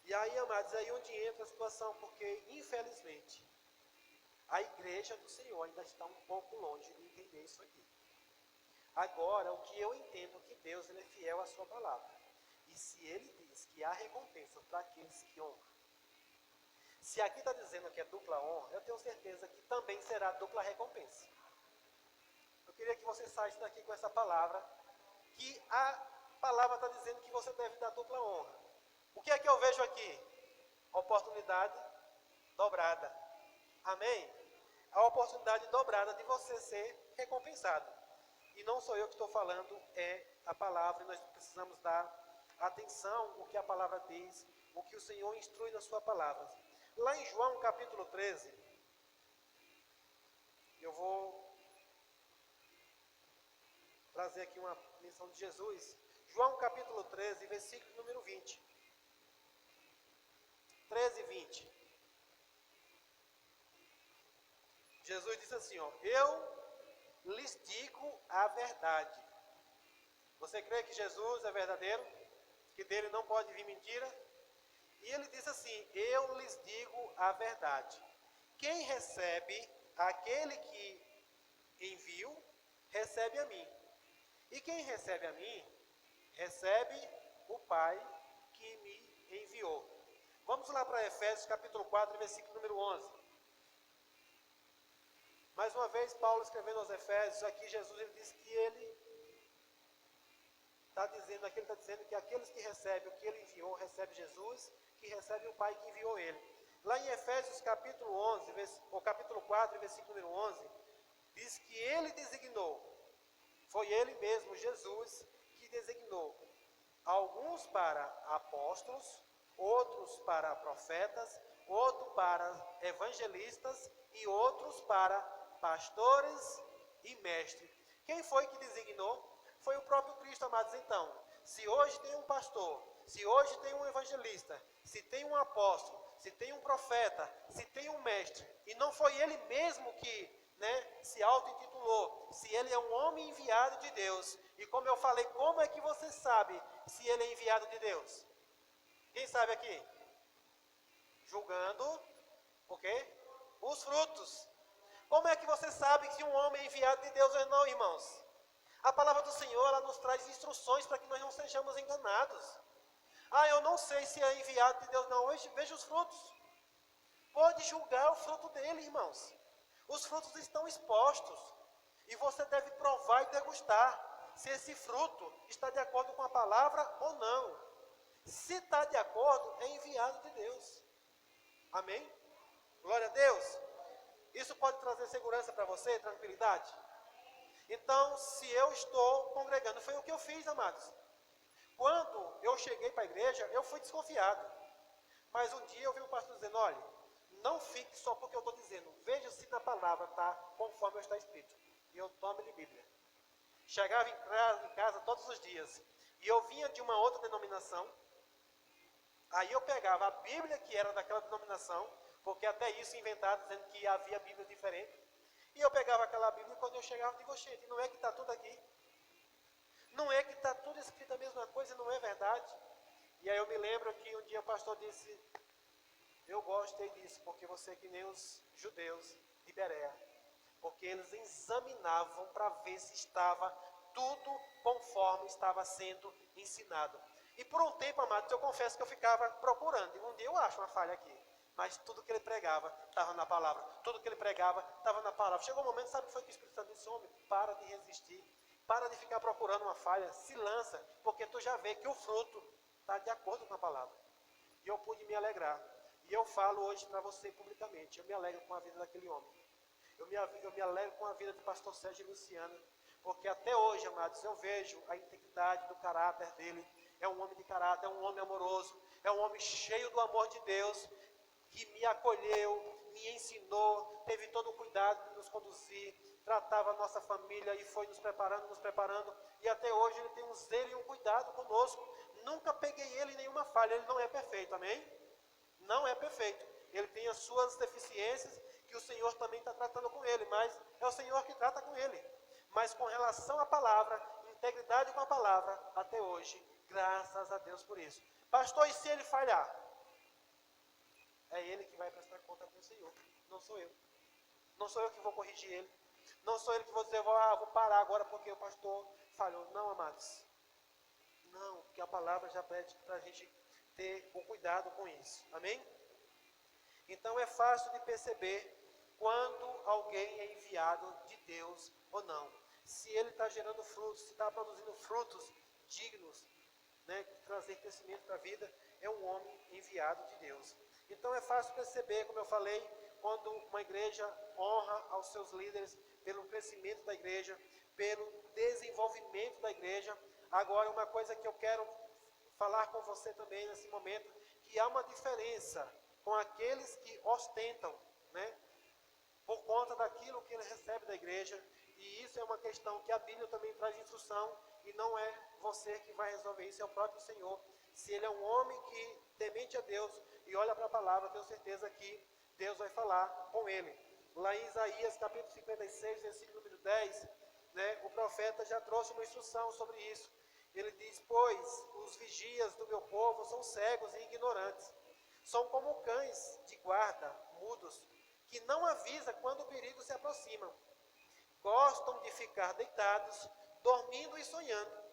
E aí, amados, aí onde entra a situação, porque infelizmente a igreja do Senhor ainda está um pouco longe de entender isso aqui. Agora, o que eu entendo é que Deus ele é fiel à sua palavra. E se ele diz que há recompensa para aqueles que honram, se aqui está dizendo que é dupla honra, eu tenho certeza que também será dupla recompensa. Eu queria que você saísse daqui com essa palavra, que a palavra está dizendo que você deve dar dupla honra. O que é que eu vejo aqui? Oportunidade dobrada. Amém? A oportunidade dobrada de você ser recompensado. E não sou eu que estou falando, é a palavra, e nós precisamos dar atenção ao que a palavra diz, o que o Senhor instrui na sua palavra. Lá em João capítulo 13, eu vou trazer aqui uma menção de Jesus. João capítulo 13, versículo número 20. 13 e 20. Jesus disse assim, ó, eu lhes digo a verdade. Você crê que Jesus é verdadeiro? Que dele não pode vir mentira? E ele diz assim, eu lhes digo a verdade. Quem recebe aquele que envio, recebe a mim. E quem recebe a mim, recebe o Pai que me enviou. Vamos lá para Efésios capítulo 4, versículo número 11. Mais uma vez, Paulo escrevendo aos Efésios, aqui Jesus ele diz que ele está dizendo, aqui ele está dizendo que aqueles que recebem o que ele enviou, recebe Jesus, que recebe o Pai que enviou ele. Lá em Efésios capítulo 11, ou capítulo 4, versículo número 11, diz que ele designou, foi ele mesmo, Jesus, que designou alguns para apóstolos, outros para profetas, outros para evangelistas e outros para pastores e mestres. Quem foi que designou? Foi o próprio Cristo, amados. Então, se hoje tem um pastor, se hoje tem um evangelista, se tem um apóstolo, se tem um profeta, se tem um mestre, e não foi ele mesmo que se auto-intitulou, se ele é um homem enviado de Deus, e como eu falei, como é que você sabe se ele é enviado de Deus? Quem sabe aqui? Julgando, o quê? Os frutos. Como é que você sabe se um homem é enviado de Deus ou não, irmãos? A palavra do Senhor, ela nos traz instruções para que nós não sejamos enganados. Ah, eu não sei se é enviado de Deus, não. Hoje, veja os frutos. Pode julgar o fruto dele, irmãos. Os frutos estão expostos. E você deve provar e degustar se esse fruto está de acordo com a palavra ou não. Se está de acordo, é enviado de Deus. Amém? Glória a Deus. Isso pode trazer segurança para você, tranquilidade? Então, se eu estou congregando, foi o que eu fiz, amados. Quando eu cheguei para a igreja, eu fui desconfiado. Mas um dia eu vi um pastor dizendo, olha, não fique só porque eu estou dizendo, veja se na palavra está conforme está escrito. E eu tomo de Bíblia. Chegava em casa todos os dias, e eu vinha de uma outra denominação, aí eu pegava a Bíblia que era daquela denominação, porque até isso inventaram dizendo que havia Bíblia diferente, e eu pegava aquela Bíblia e quando eu chegava, eu digo, gente, não é que está tudo aqui? Não é que está tudo escrito a mesma coisa, não é verdade? E aí eu me lembro que um dia o pastor disse, eu gostei disso, porque você é que nem os judeus de Berea, porque eles examinavam para ver se estava tudo conforme estava sendo ensinado. E por um tempo, amados, eu confesso que eu ficava procurando, e um dia eu acho uma falha aqui, mas tudo que ele pregava estava na palavra, tudo que ele pregava estava na palavra. Chegou um momento, sabe o que foi que o Espírito Santo disse, homem, para de resistir, para de ficar procurando uma falha, se lança, porque tu já vê que o fruto está de acordo com a palavra. E eu pude me alegrar. E eu falo hoje para você publicamente, eu me alegro com a vida daquele homem. Eu me alegro com a vida do pastor Sérgio e Luciana, porque até hoje, amados, eu vejo a integridade do caráter dele. É um homem de caráter, é um homem amoroso, é um homem cheio do amor de Deus, que me acolheu, me ensinou, teve todo o cuidado de nos conduzir, tratava a nossa família e foi nos preparando, e até hoje ele tem um zelo e um cuidado conosco. Nunca peguei ele em nenhuma falha, ele não é perfeito, amém? Não é perfeito, ele tem as suas deficiências, que o Senhor também está tratando com ele, mas é o Senhor que trata com ele. Mas com relação à palavra, integridade com a palavra, até hoje, graças a Deus por isso. Pastor, e se ele falhar? É ele que vai prestar conta com o Senhor, não sou eu. Não sou eu que vou corrigir ele. Não sou ele que vou dizer, vou parar agora porque o pastor falhou. Não, amados. Não, porque a palavra já pede para a gente ter o cuidado com isso. Amém? Então é fácil de perceber quando alguém é enviado de Deus ou não. Se ele está gerando frutos, se está produzindo frutos dignos, né, de trazer crescimento para a vida, é um homem enviado de Deus. Então é fácil perceber, como eu falei, quando uma igreja honra aos seus líderes pelo crescimento da igreja, pelo desenvolvimento da igreja. Agora, uma coisa que eu quero falar com você também nesse momento, que há uma diferença com aqueles que ostentam, né, por conta daquilo que ele recebe da igreja, e isso é uma questão que a Bíblia também traz instrução, e não é você que vai resolver isso, é o próprio Senhor. Se ele é um homem que temente a Deus e olha para a palavra, tenho certeza que Deus vai falar com ele. Lá em Isaías capítulo 56, versículo número 10, né, o profeta já trouxe uma instrução sobre isso. Ele diz, pois os vigias do meu povo são cegos e ignorantes, são como cães de guarda, mudos, que não avisa quando o perigo se aproxima. Gostam de ficar deitados, dormindo e sonhando.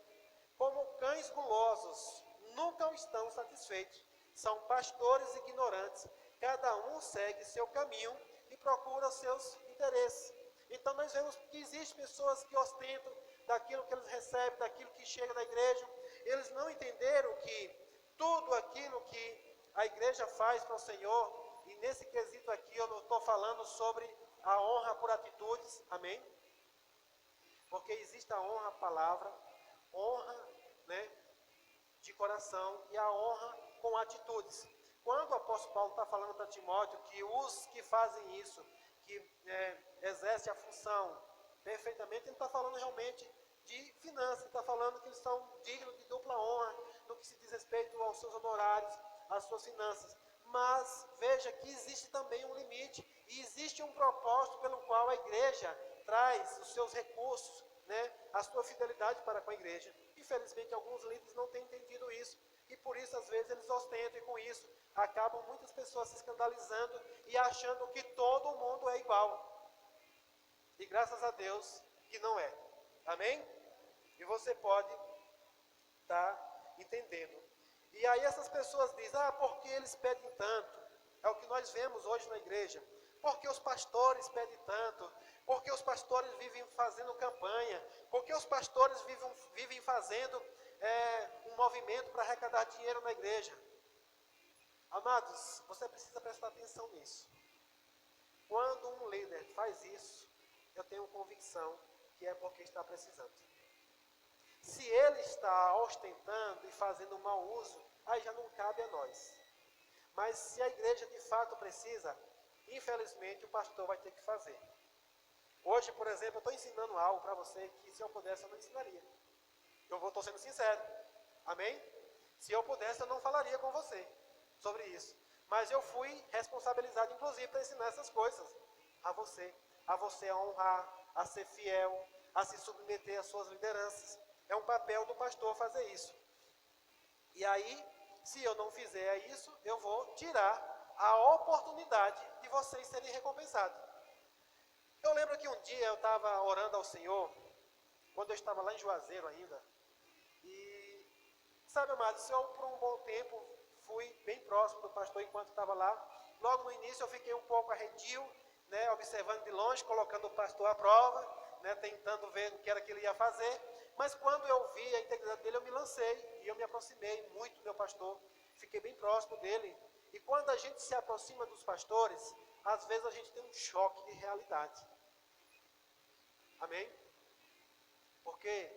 Como cães gulosos, nunca estão satisfeitos. São pastores ignorantes, cada um segue seu caminho e procura os seus interesses. Então nós vemos que existem pessoas que ostentam daquilo que eles recebem, daquilo que chega da igreja. Eles não entenderam que tudo aquilo que a igreja faz para o Senhor, e nesse quesito aqui eu não estou falando sobre a honra por atitudes, amém? Porque existe a honra à palavra, honra, né, de coração, e a honra com atitudes. Quando o apóstolo Paulo está falando para Timóteo que os que fazem isso, que exercem a função perfeitamente, ele está falando realmente de finanças, está falando que eles são dignos de dupla honra no que se diz respeito aos seus honorários, às suas finanças. Mas veja que existe também um limite e existe um propósito pelo qual a igreja traz os seus recursos, né, a sua fidelidade para com a igreja. Infelizmente alguns líderes não têm entendido isso e por isso às vezes eles ostentam, e com isso acabam muitas pessoas se escandalizando e achando que todo mundo é igual. E graças a Deus que não é. Amém? E você pode estar entendendo. E aí essas pessoas dizem, porque eles pedem tanto? É o que nós vemos hoje na igreja. Porque os pastores pedem tanto? Porque os pastores vivem fazendo campanha? Porque os pastores vivem fazendo um movimento para arrecadar dinheiro na igreja? Amados, você precisa prestar atenção nisso. Quando um líder faz isso, eu tenho convicção que é porque está precisando. Se ele está ostentando e fazendo mau uso, aí já não cabe a nós. Mas se a igreja de fato precisa, infelizmente o pastor vai ter que fazer. Hoje, por exemplo, eu estou ensinando algo para você que se eu pudesse eu não ensinaria. Eu estou sendo sincero. Amém? Se eu pudesse eu não falaria com você sobre isso. Mas eu fui responsabilizado inclusive para ensinar essas coisas a você. A você a honrar, a ser fiel, a se submeter às suas lideranças. É um papel do pastor fazer isso. E aí, se eu não fizer isso, eu vou tirar a oportunidade de vocês serem recompensados. Eu lembro que um dia eu estava orando ao Senhor, quando eu estava lá em Juazeiro ainda, e, sabe, amados, eu por um bom tempo fui bem próximo do pastor enquanto estava lá. Logo no início eu fiquei um pouco arredio, né, observando de longe, colocando o pastor à prova, né, tentando ver o que era que ele ia fazer. Mas quando eu vi a integridade dele, eu me lancei e eu me aproximei muito do meu pastor, fiquei bem próximo dele. E quando a gente se aproxima dos pastores, às vezes a gente tem um choque de realidade. Amém? Porque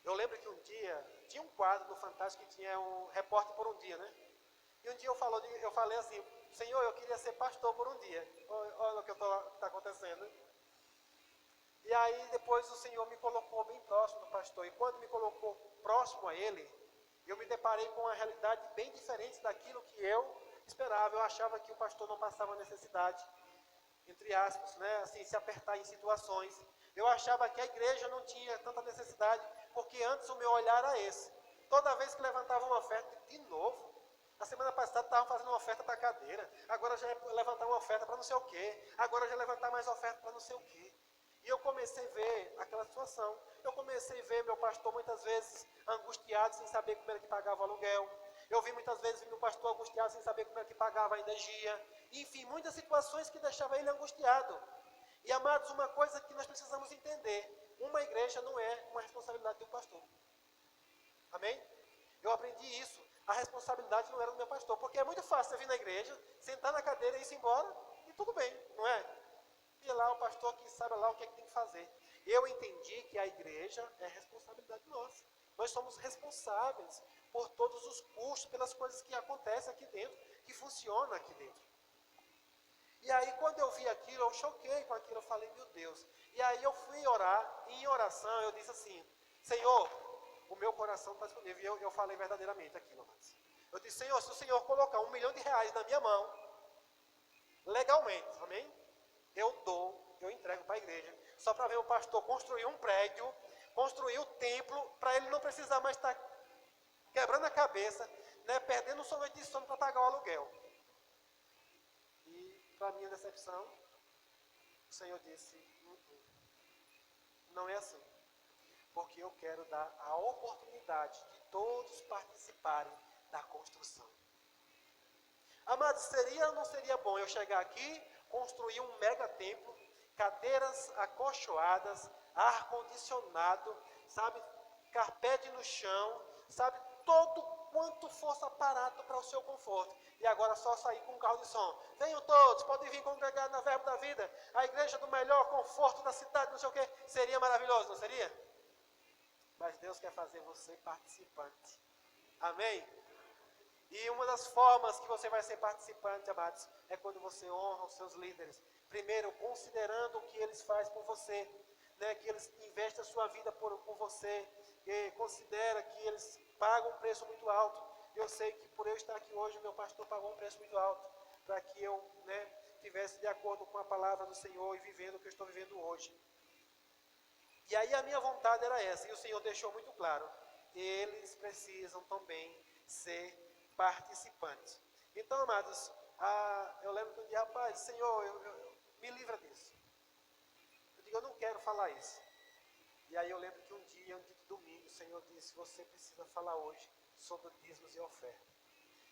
eu lembro que um dia, tinha um quadro do Fantástico que tinha um repórter por um dia, né? E um dia eu falei assim, Senhor, eu queria ser pastor por um dia. Olha o que está acontecendo. E aí depois o Senhor me colocou bem próximo do pastor. E quando me colocou próximo a ele, eu me deparei com uma realidade bem diferente daquilo que eu esperava. Eu achava que o pastor não passava necessidade, entre aspas, né? Assim, se apertar em situações. Eu achava que a igreja não tinha tanta necessidade, porque antes o meu olhar era esse. Toda vez que levantava uma oferta, de novo. A semana passada estavam fazendo uma oferta para cadeira, agora já é levantar uma oferta para não sei o quê, agora já é levantar mais oferta para não sei o quê. E eu comecei a ver aquela situação. Eu comecei a ver meu pastor muitas vezes angustiado, sem saber como era que pagava o aluguel. Eu vi muitas vezes meu pastor angustiado, sem saber como era que pagava a energia. Enfim, muitas situações que deixavam ele angustiado. E amados, uma coisa que nós precisamos entender: uma igreja não é uma responsabilidade do pastor. Amém? Eu aprendi isso. A responsabilidade não era do meu pastor, porque é muito fácil você vir na igreja, sentar na cadeira e ir embora, e tudo bem, não é? E lá o pastor que sabe lá o que é que tem que fazer. Eu entendi que a igreja é responsabilidade nossa. Nós somos responsáveis por todos os custos, pelas coisas que acontecem aqui dentro, que funcionam aqui dentro. E aí quando eu vi aquilo, eu choquei com aquilo, eu falei, meu Deus. E aí eu fui orar, e em oração eu disse assim, Senhor, o meu coração está disponível. E eu falei verdadeiramente aquilo, amados. Eu disse, Senhor, se o Senhor colocar R$1 milhão na minha mão, legalmente, amém? Eu entrego para a igreja, só para ver o pastor construir um prédio, construir o templo, para ele não precisar mais estar quebrando a cabeça, né, perdendo sua noite de sono para pagar o aluguel. E, para minha decepção, o Senhor disse, não é assim, porque eu quero dar a oportunidade de todos participarem da construção. Amados, seria ou não seria bom eu chegar aqui, construir um mega templo, cadeiras acolchoadas, ar-condicionado, sabe, carpete no chão, sabe, todo quanto fosse aparato para o seu conforto. E agora só sair com um carro de som. Venham todos, podem vir congregar na Verbo da Vida, a igreja do melhor conforto da cidade, não sei o quê. Seria maravilhoso, não seria? Mas Deus quer fazer você participante. Amém? E uma das formas que você vai ser participante, amados, é quando você honra os seus líderes. Primeiro, considerando o que eles fazem por você, né, que eles investem a sua vida por você, e considera que eles pagam um preço muito alto. Eu sei que por eu estar aqui hoje, meu pastor pagou um preço muito alto, para que eu, né, tivesse de acordo com a palavra do Senhor e vivendo o que eu estou vivendo hoje. E aí a minha vontade era essa, e o Senhor deixou muito claro, eles precisam também ser participantes. Então, amados, eu lembro que um dia, rapaz, Senhor, me livra disso. Eu digo, eu não quero falar isso. E aí eu lembro que um dia de domingo, o Senhor disse, você precisa falar hoje sobre dízimos e oferta.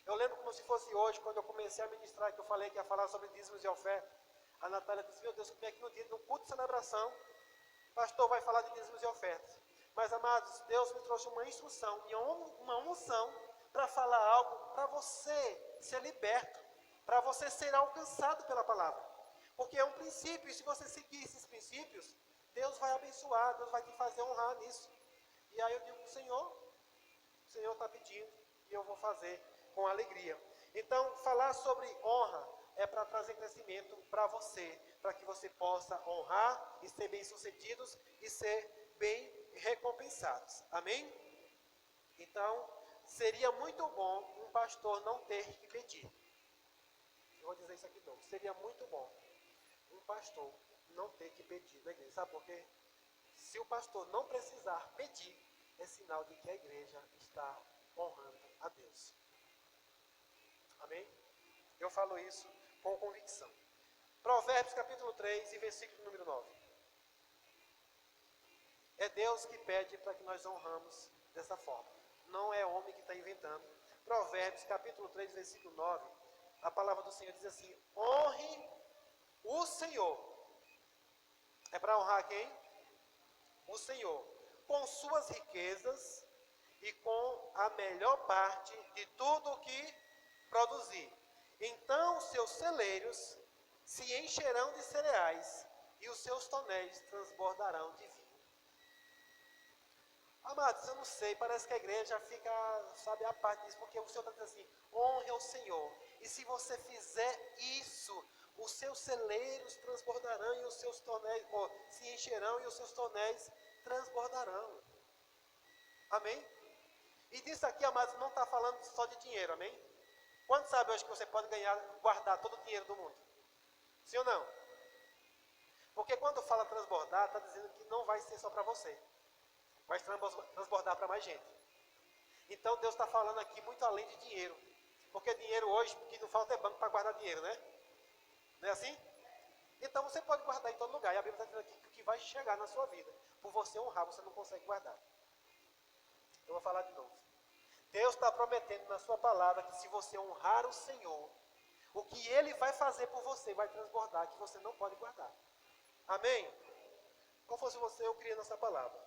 Eu lembro como se fosse hoje, quando eu comecei a ministrar, que eu falei que ia falar sobre dízimos e oferta. A Natália disse, meu Deus, como é que no culto de celebração, o pastor vai falar de dízimos e ofertas. Mas, amados, Deus me trouxe uma instrução e uma unção para falar algo para você ser liberto, para você ser alcançado pela palavra. Porque é um princípio, e se você seguir esses princípios, Deus vai abençoar, Deus vai te fazer honrar nisso. E aí eu digo, o Senhor está pedindo, e eu vou fazer com alegria. Então, falar sobre honra é para trazer crescimento para você, para que você possa honrar e ser bem-sucedidos e ser bem recompensados. Amém? Então, seria muito bom um pastor não ter que pedir. Eu vou dizer isso aqui de novo. Seria muito bom um pastor não ter que pedir na igreja. Sabe por quê? Se o pastor não precisar pedir, é sinal de que a igreja está honrando a Deus. Amém? Eu falo isso com convicção. Provérbios capítulo 3 e versículo número 9. É Deus que pede para que nós honramos dessa forma. Não é homem que está inventando. Provérbios capítulo 3, versículo 9. A palavra do Senhor diz assim: honre o Senhor. É para honrar quem? O Senhor. Com suas riquezas e com a melhor parte de tudo o que produzir. Então seus celeiros se encherão de cereais e os seus tonéis transbordarão de vinho. Amados, eu não sei, parece que a igreja fica, sabe, a parte disso, porque o Senhor está dizendo assim, honre ao Senhor. E se você fizer isso, os seus celeiros transbordarão e os seus tonéis, se encherão e os seus tonéis transbordarão. Amém? E disso aqui, amados, não está falando só de dinheiro, amém? Quanto sabe hoje que você pode ganhar, guardar todo o dinheiro do mundo? Sim ou não? Porque quando fala transbordar, está dizendo que não vai ser só para você. Vai transbordar para mais gente. Então Deus está falando aqui muito além de dinheiro. Porque dinheiro hoje, o que não falta é banco para guardar dinheiro, né? Não é assim? Então você pode guardar em todo lugar. E a Bíblia está dizendo aqui que o que vai chegar na sua vida, por você honrar, você não consegue guardar. Eu vou falar de novo. Deus está prometendo na sua palavra que se você honrar o Senhor, o que Ele vai fazer por você vai transbordar, que você não pode guardar. Amém? Qual fosse você, eu criei nessa palavra.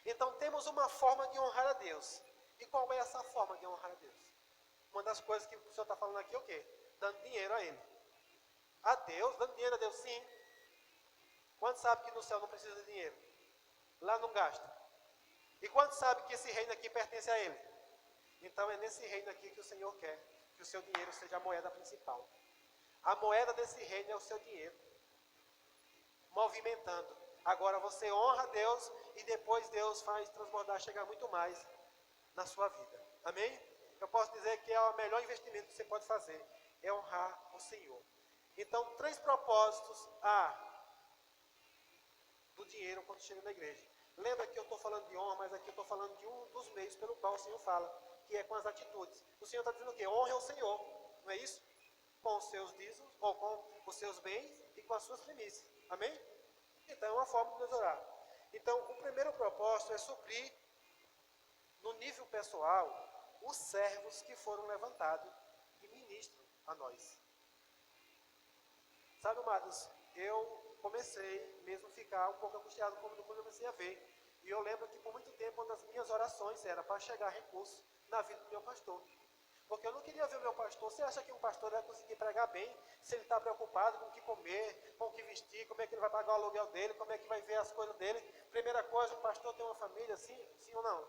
Então temos uma forma de honrar a Deus. E qual é essa forma de honrar a Deus? Uma das coisas que o Senhor está falando aqui é o quê? Dando dinheiro a Ele. A Deus, dando dinheiro a Deus, sim. Quantos sabe que no céu não precisa de dinheiro? Lá não gasta. E quantos sabe que esse reino aqui pertence a Ele? Então é nesse reino aqui que o Senhor quer que o seu dinheiro seja a moeda principal. A moeda desse reino é o seu dinheiro. Movimentando. Agora você honra a Deus e depois Deus faz transbordar, chegar muito mais na sua vida. Amém? Eu posso dizer que é o melhor investimento que você pode fazer, é honrar o Senhor. Então, 3 propósitos do dinheiro quando chega na igreja. Lembra que eu estou falando de honra, mas aqui eu estou falando de um dos meios pelo qual o Senhor fala, que é com as atitudes. O Senhor está dizendo o quê? Honre ao Senhor, não é isso? Com os seus dízimos, ou com os seus bens e com as suas primícias. Amém? Então é uma forma de nos orar. Então, o primeiro propósito é suprir, no nível pessoal, os servos que foram levantados e ministram a nós. Sabe, amados, eu comecei mesmo a ficar um pouco angustiado quando eu comecei a ver. E eu lembro que por muito tempo uma das minhas orações era para chegar recurso na vida do meu pastor. Porque eu não queria ver o meu pastor. Você acha que um pastor vai conseguir pregar bem se ele está preocupado com o que comer, com o que vestir, como é que ele vai pagar o aluguel dele, como é que vai ver as coisas dele? Primeira coisa, o pastor tem uma família, sim ou não?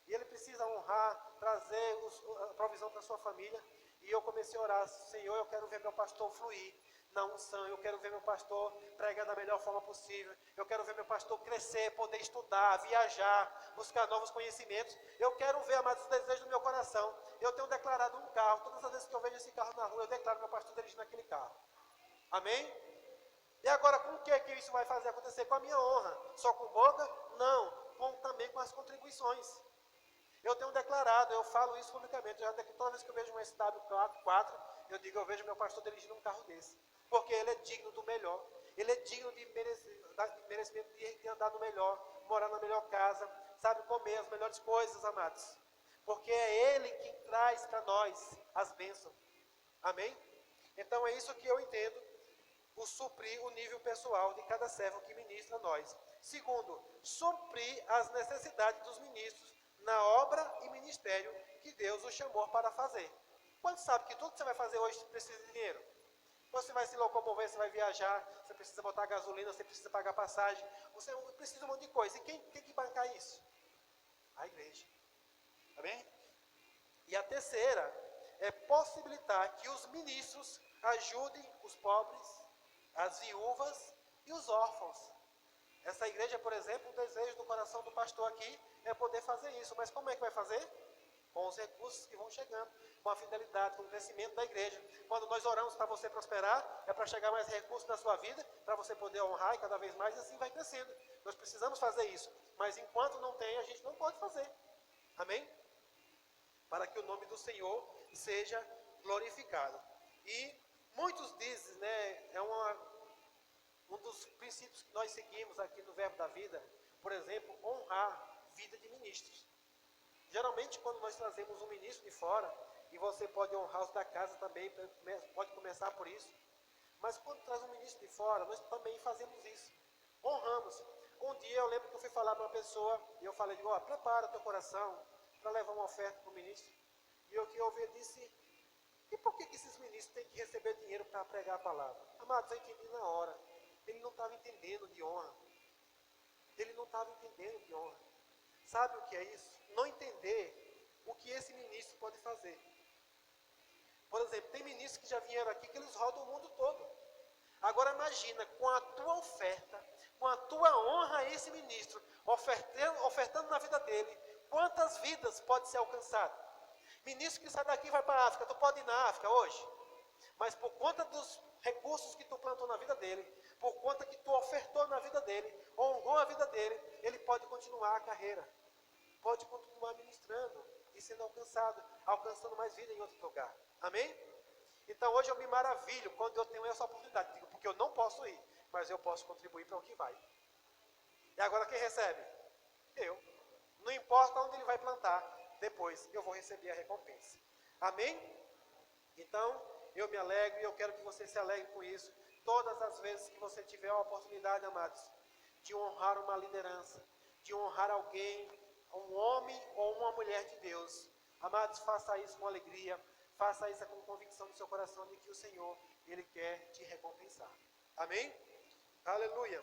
E ele precisa honrar, trazer a provisão para a sua família. E eu comecei a orar, Senhor, eu quero ver meu pastor fluir na unção, eu quero ver meu pastor pregar da melhor forma possível, eu quero ver meu pastor crescer, poder estudar, viajar, buscar novos conhecimentos. Eu quero ver, amados, os desejos do meu coração. Eu tenho declarado um carro, todas as vezes que eu vejo esse carro na rua, eu declaro meu pastor dirigindo aquele carro. Amém? E agora, com o que isso vai fazer acontecer? Com a minha honra? Só com boca? Não, também com as contribuições. Eu tenho declarado, eu falo isso publicamente, toda vez que eu vejo um SW4, eu digo, eu vejo meu pastor dirigindo um carro desse. Porque ele é digno do melhor. Ele é digno de merecimento de andar no melhor, morar na melhor casa, sabe, comer as melhores coisas, amados. Porque é Ele quem traz para nós as bênçãos. Amém? Então é isso que eu entendo, o suprir o nível pessoal de cada servo que ministra a nós. Segundo, suprir as necessidades dos ministros na obra e ministério que Deus o chamou para fazer. Quantos sabe que tudo que você vai fazer hoje precisa de dinheiro? Você vai se locomover, você vai viajar, você precisa botar gasolina, você precisa pagar passagem, você precisa de um monte de coisa. E quem tem que bancar isso? A igreja. Amém? E a terceira é possibilitar que os ministros ajudem os pobres, as viúvas e os órfãos. Essa igreja, por exemplo, o desejo do coração do pastor aqui é poder fazer isso. Mas como é que vai fazer? Com os recursos que vão chegando, com a fidelidade, com o crescimento da igreja. Quando nós oramos para você prosperar, é para chegar mais recursos na sua vida, para você poder honrar e cada vez mais, e assim vai crescendo. Nós precisamos fazer isso, mas enquanto não tem, a gente não pode fazer. Amém? Para que o nome do Senhor seja glorificado. E muitos dizem, um dos princípios que nós seguimos aqui no Verbo da Vida, por exemplo, honrar vida de ministros. Geralmente, quando nós trazemos um ministro de fora, e você pode honrar os da casa também, pode começar por isso. Mas quando traz um ministro de fora, nós também fazemos isso. Honramos. Um dia eu lembro que eu fui falar para uma pessoa, e eu falei, prepara teu coração para levar uma oferta para o ministro. E o que eu ouvi, ele disse, e por que esses ministros têm que receber dinheiro para pregar a palavra? Amados, eu entendi na hora. Ele não estava entendendo de honra. Ele não estava entendendo de honra. Sabe o que é isso? Não entender o que esse ministro pode fazer. Por exemplo, tem ministros que já vieram aqui que eles rodam o mundo todo. Agora imagina, com a tua oferta, com a tua honra a esse ministro, ofertando na vida dele, quantas vidas pode ser alcançado? Ministro que sai daqui e vai para a África, tu pode ir na África hoje? Mas por conta dos recursos que tu plantou na vida dele, por conta que tu ofertou na vida dele, honrou a vida dele, ele pode continuar a carreira, pode continuar ministrando e sendo alcançado, alcançando mais vida em outro lugar. Amém? Então hoje eu me maravilho quando eu tenho essa oportunidade, digo, porque eu não posso ir, mas eu posso contribuir para o que vai. E agora quem recebe? Eu. Não importa onde ele vai plantar, depois eu vou receber a recompensa. Amém? Então, eu me alegro e eu quero que você se alegre com isso. Todas as vezes que você tiver a oportunidade, amados, de honrar uma liderança, de honrar alguém, um homem ou uma mulher de Deus. Amados, faça isso com alegria, faça isso com convicção no seu coração de que o Senhor, Ele quer te recompensar. Amém? Aleluia.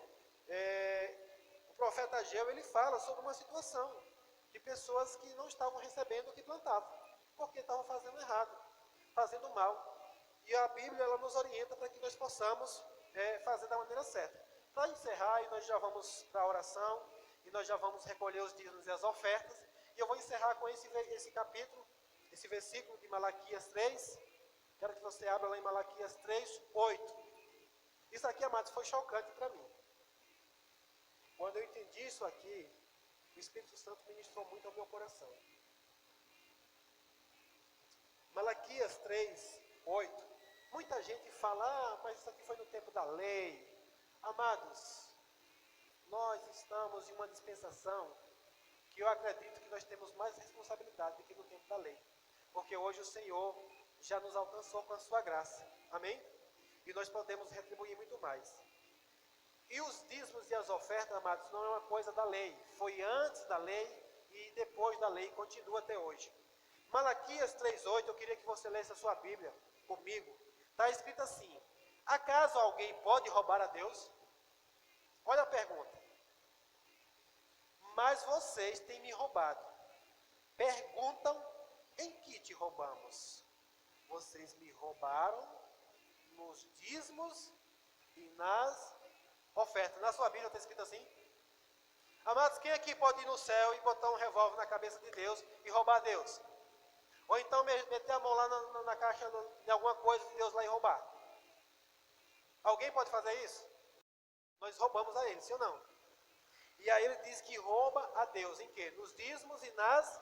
O profeta Ageu, ele fala sobre uma situação de pessoas que não estavam recebendo o que plantavam, porque estavam fazendo errado, fazendo mal. E a Bíblia, ela nos orienta para que nós possamos fazer da maneira certa. Para encerrar, e nós já vamos para a oração, e nós já vamos recolher os dízimos e as ofertas, e eu vou encerrar com esse capítulo, esse versículo de Malaquias 3, quero que você abra lá em Malaquias 3, 8. Isso aqui, amados, foi chocante para mim. Quando eu entendi isso aqui, o Espírito Santo ministrou muito ao meu coração. Malaquias 3, 8. Muita gente fala, mas isso aqui foi no tempo da lei. Amados, nós estamos em uma dispensação que eu acredito que nós temos mais responsabilidade do que no tempo da lei. Porque hoje o Senhor já nos alcançou com a sua graça. Amém? E nós podemos retribuir muito mais. E os dízimos e as ofertas, amados, não é uma coisa da lei. Foi antes da lei e depois da lei, continua até hoje. Malaquias 3,8, eu queria que você lesse a sua Bíblia comigo. Está escrito assim: acaso alguém pode roubar a Deus? Olha a pergunta. Mas vocês têm me roubado. Perguntam, em que te roubamos? Vocês me roubaram nos dízimos e nas ofertas. Na sua Bíblia está escrito assim? Amados, quem aqui pode ir no céu e botar um revólver na cabeça de Deus e roubar Deus? Ou então meter a mão lá na caixa de alguma coisa de Deus lá e roubar? Alguém pode fazer isso? Nós roubamos a ele, sim ou não? E aí ele diz que rouba a Deus em quê? Nos dízimos e nas...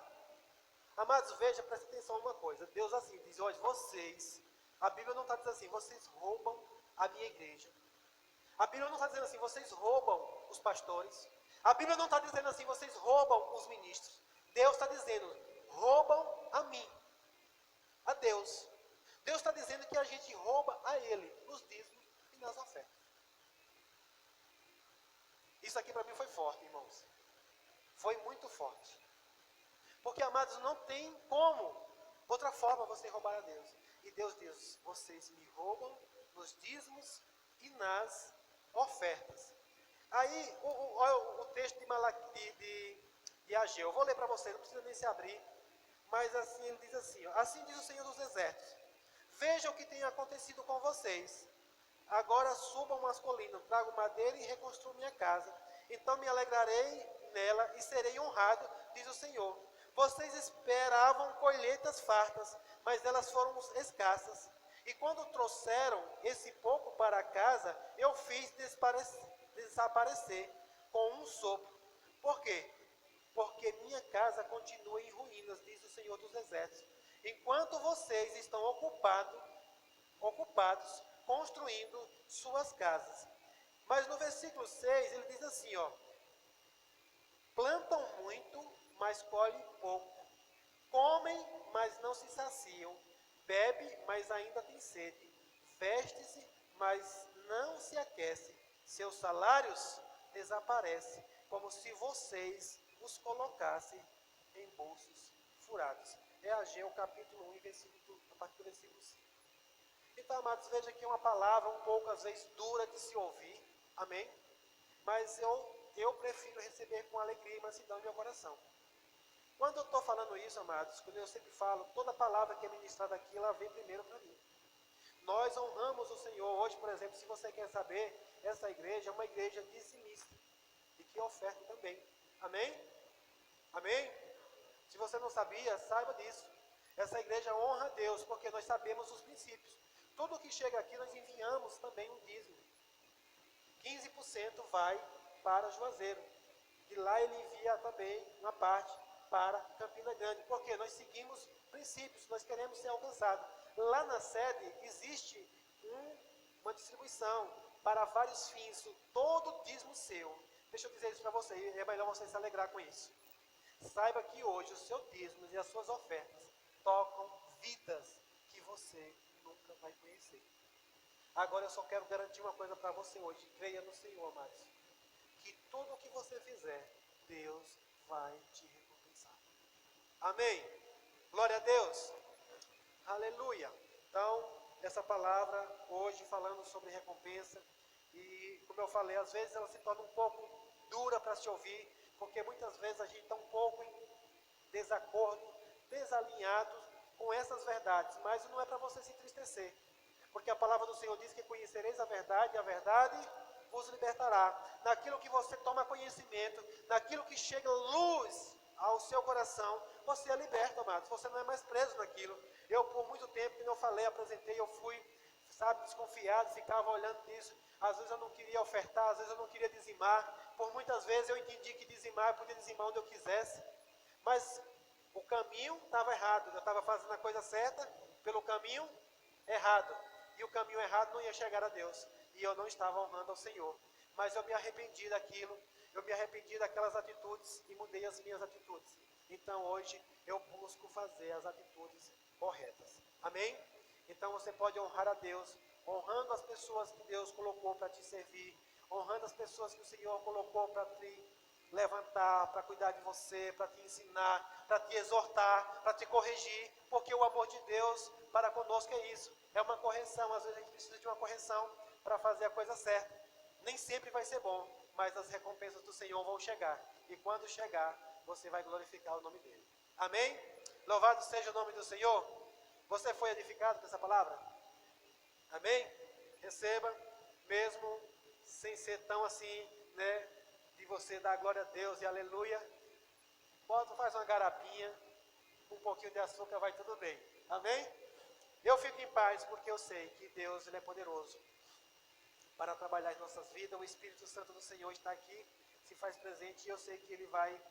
Amados, veja, presta atenção a uma coisa. Deus assim diz, olha, vocês... A Bíblia não está dizendo assim, vocês roubam a minha igreja. A Bíblia não está dizendo assim, vocês roubam os pastores. A Bíblia não está dizendo assim, vocês roubam os ministros. Deus está dizendo, roubam a mim, a Deus. Deus está dizendo que a gente rouba a Ele, nos dízimos e nas ofertas. Isso aqui para mim foi forte, irmãos. Foi muito forte. Porque, amados, não tem como outra forma você roubar a Deus. E Deus diz, vocês me roubam nos dízimos e nas ofertas. Aí, o texto de Ageu, eu vou ler para vocês, não precisa nem se abrir, mas assim ele diz assim, ó, assim diz o Senhor dos Exércitos, vejam o que tem acontecido com vocês, agora subam umas colinas, trago madeira e reconstruo minha casa, então me alegrarei nela e serei honrado, diz o Senhor. Vocês esperavam colheitas fartas, mas elas foram escassas, e quando trouxeram esse pouco para casa, eu fiz desaparecer com um sopro. Por quê? Porque minha casa continua em ruínas, diz o Senhor dos Exércitos, enquanto vocês estão ocupados construindo suas casas. Mas no versículo 6 ele diz assim, ó, plantam muito, mas colhem pouco, comem, mas não se saciam, bebe, mas ainda tem sede, veste-se, mas não se aquece, seus salários desaparecem, como se vocês os colocassem em bolsos furados. É Ageu capítulo 1, a partir do versículo 5. Então, amados, veja que é uma palavra um pouco, às vezes, dura de se ouvir, amém? Mas eu prefiro receber com alegria e mansidão em meu coração. Quando eu estou falando isso, amados, quando eu sempre falo, toda palavra que é ministrada aqui, ela vem primeiro para mim. Nós honramos o Senhor. Hoje, por exemplo, se você quer saber, essa igreja é uma igreja dizimista e que oferta também. Amém? Amém? Se você não sabia, saiba disso. Essa igreja honra a Deus, porque nós sabemos os princípios. Tudo que chega aqui, nós enviamos também um dízimo. 15% vai para Juazeiro. E lá ele envia também uma parte para Campina Grande. Porque nós seguimos princípios, nós queremos ser alcançados. Lá na sede existe uma distribuição para vários fins, todo dízimo seu. Deixa eu dizer isso para você, é melhor você se alegrar com isso. Saiba que hoje os seus dízimos e as suas ofertas tocam vidas que você nunca vai conhecer. Agora eu só quero garantir uma coisa para você hoje. Creia no Senhor, amados. Que tudo o que você fizer, Deus vai te recompensar. Amém? Glória a Deus. Aleluia. Então, essa palavra hoje falando sobre recompensa. E como eu falei, às vezes ela se torna um pouco dura para se ouvir. Porque muitas vezes a gente está um pouco em desacordo, desalinhado com essas verdades. Mas não é para você se entristecer. Porque a palavra do Senhor diz que conhecereis a verdade e a verdade vos libertará. Naquilo que você toma conhecimento, naquilo que chega luz ao seu coração, você é liberto, amados. Você não é mais preso naquilo. Eu, por muito tempo, como eu falei, apresentei, eu fui, desconfiado, ficava olhando nisso. Às vezes eu não queria ofertar, às vezes eu não queria dizimar. Por muitas vezes eu entendi que dizimar, eu podia dizimar onde eu quisesse. Mas o caminho estava errado. Eu estava fazendo a coisa certa pelo caminho errado. E o caminho errado não ia chegar a Deus. E eu não estava honrando ao Senhor. Mas eu me arrependi daquilo. Eu me arrependi daquelas atitudes e mudei as minhas atitudes. Então hoje eu busco fazer as atitudes corretas. Amém? Então você pode honrar a Deus, honrando as pessoas que Deus colocou para te servir, honrando as pessoas que o Senhor colocou para te levantar, para cuidar de você, para te ensinar, para te exortar, para te corrigir, porque o amor de Deus para conosco é isso, é uma correção. Às vezes a gente precisa de uma correção para fazer a coisa certa. Nem sempre vai ser bom, mas as recompensas do Senhor vão chegar, e quando chegar, você vai glorificar o nome dele. Amém? Louvado seja o nome do Senhor. Você foi edificado com essa palavra? Amém? Receba, mesmo sem ser tão assim, né? De você dar glória a Deus e aleluia. Faz uma garapinha, um pouquinho de açúcar, vai tudo bem. Amém? Eu fico em paz porque eu sei que Deus, ele é poderoso para trabalhar em nossas vidas. O Espírito Santo do Senhor está aqui, se faz presente, e eu sei que ele vai,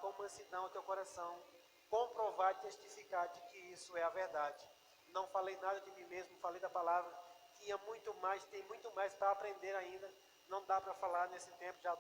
com mansidão ao teu coração, comprovar e testificar de que isso é a verdade. Não falei nada de mim mesmo, falei da palavra. Tinha muito mais, tem muito mais para aprender ainda. Não dá para falar nesse tempo, já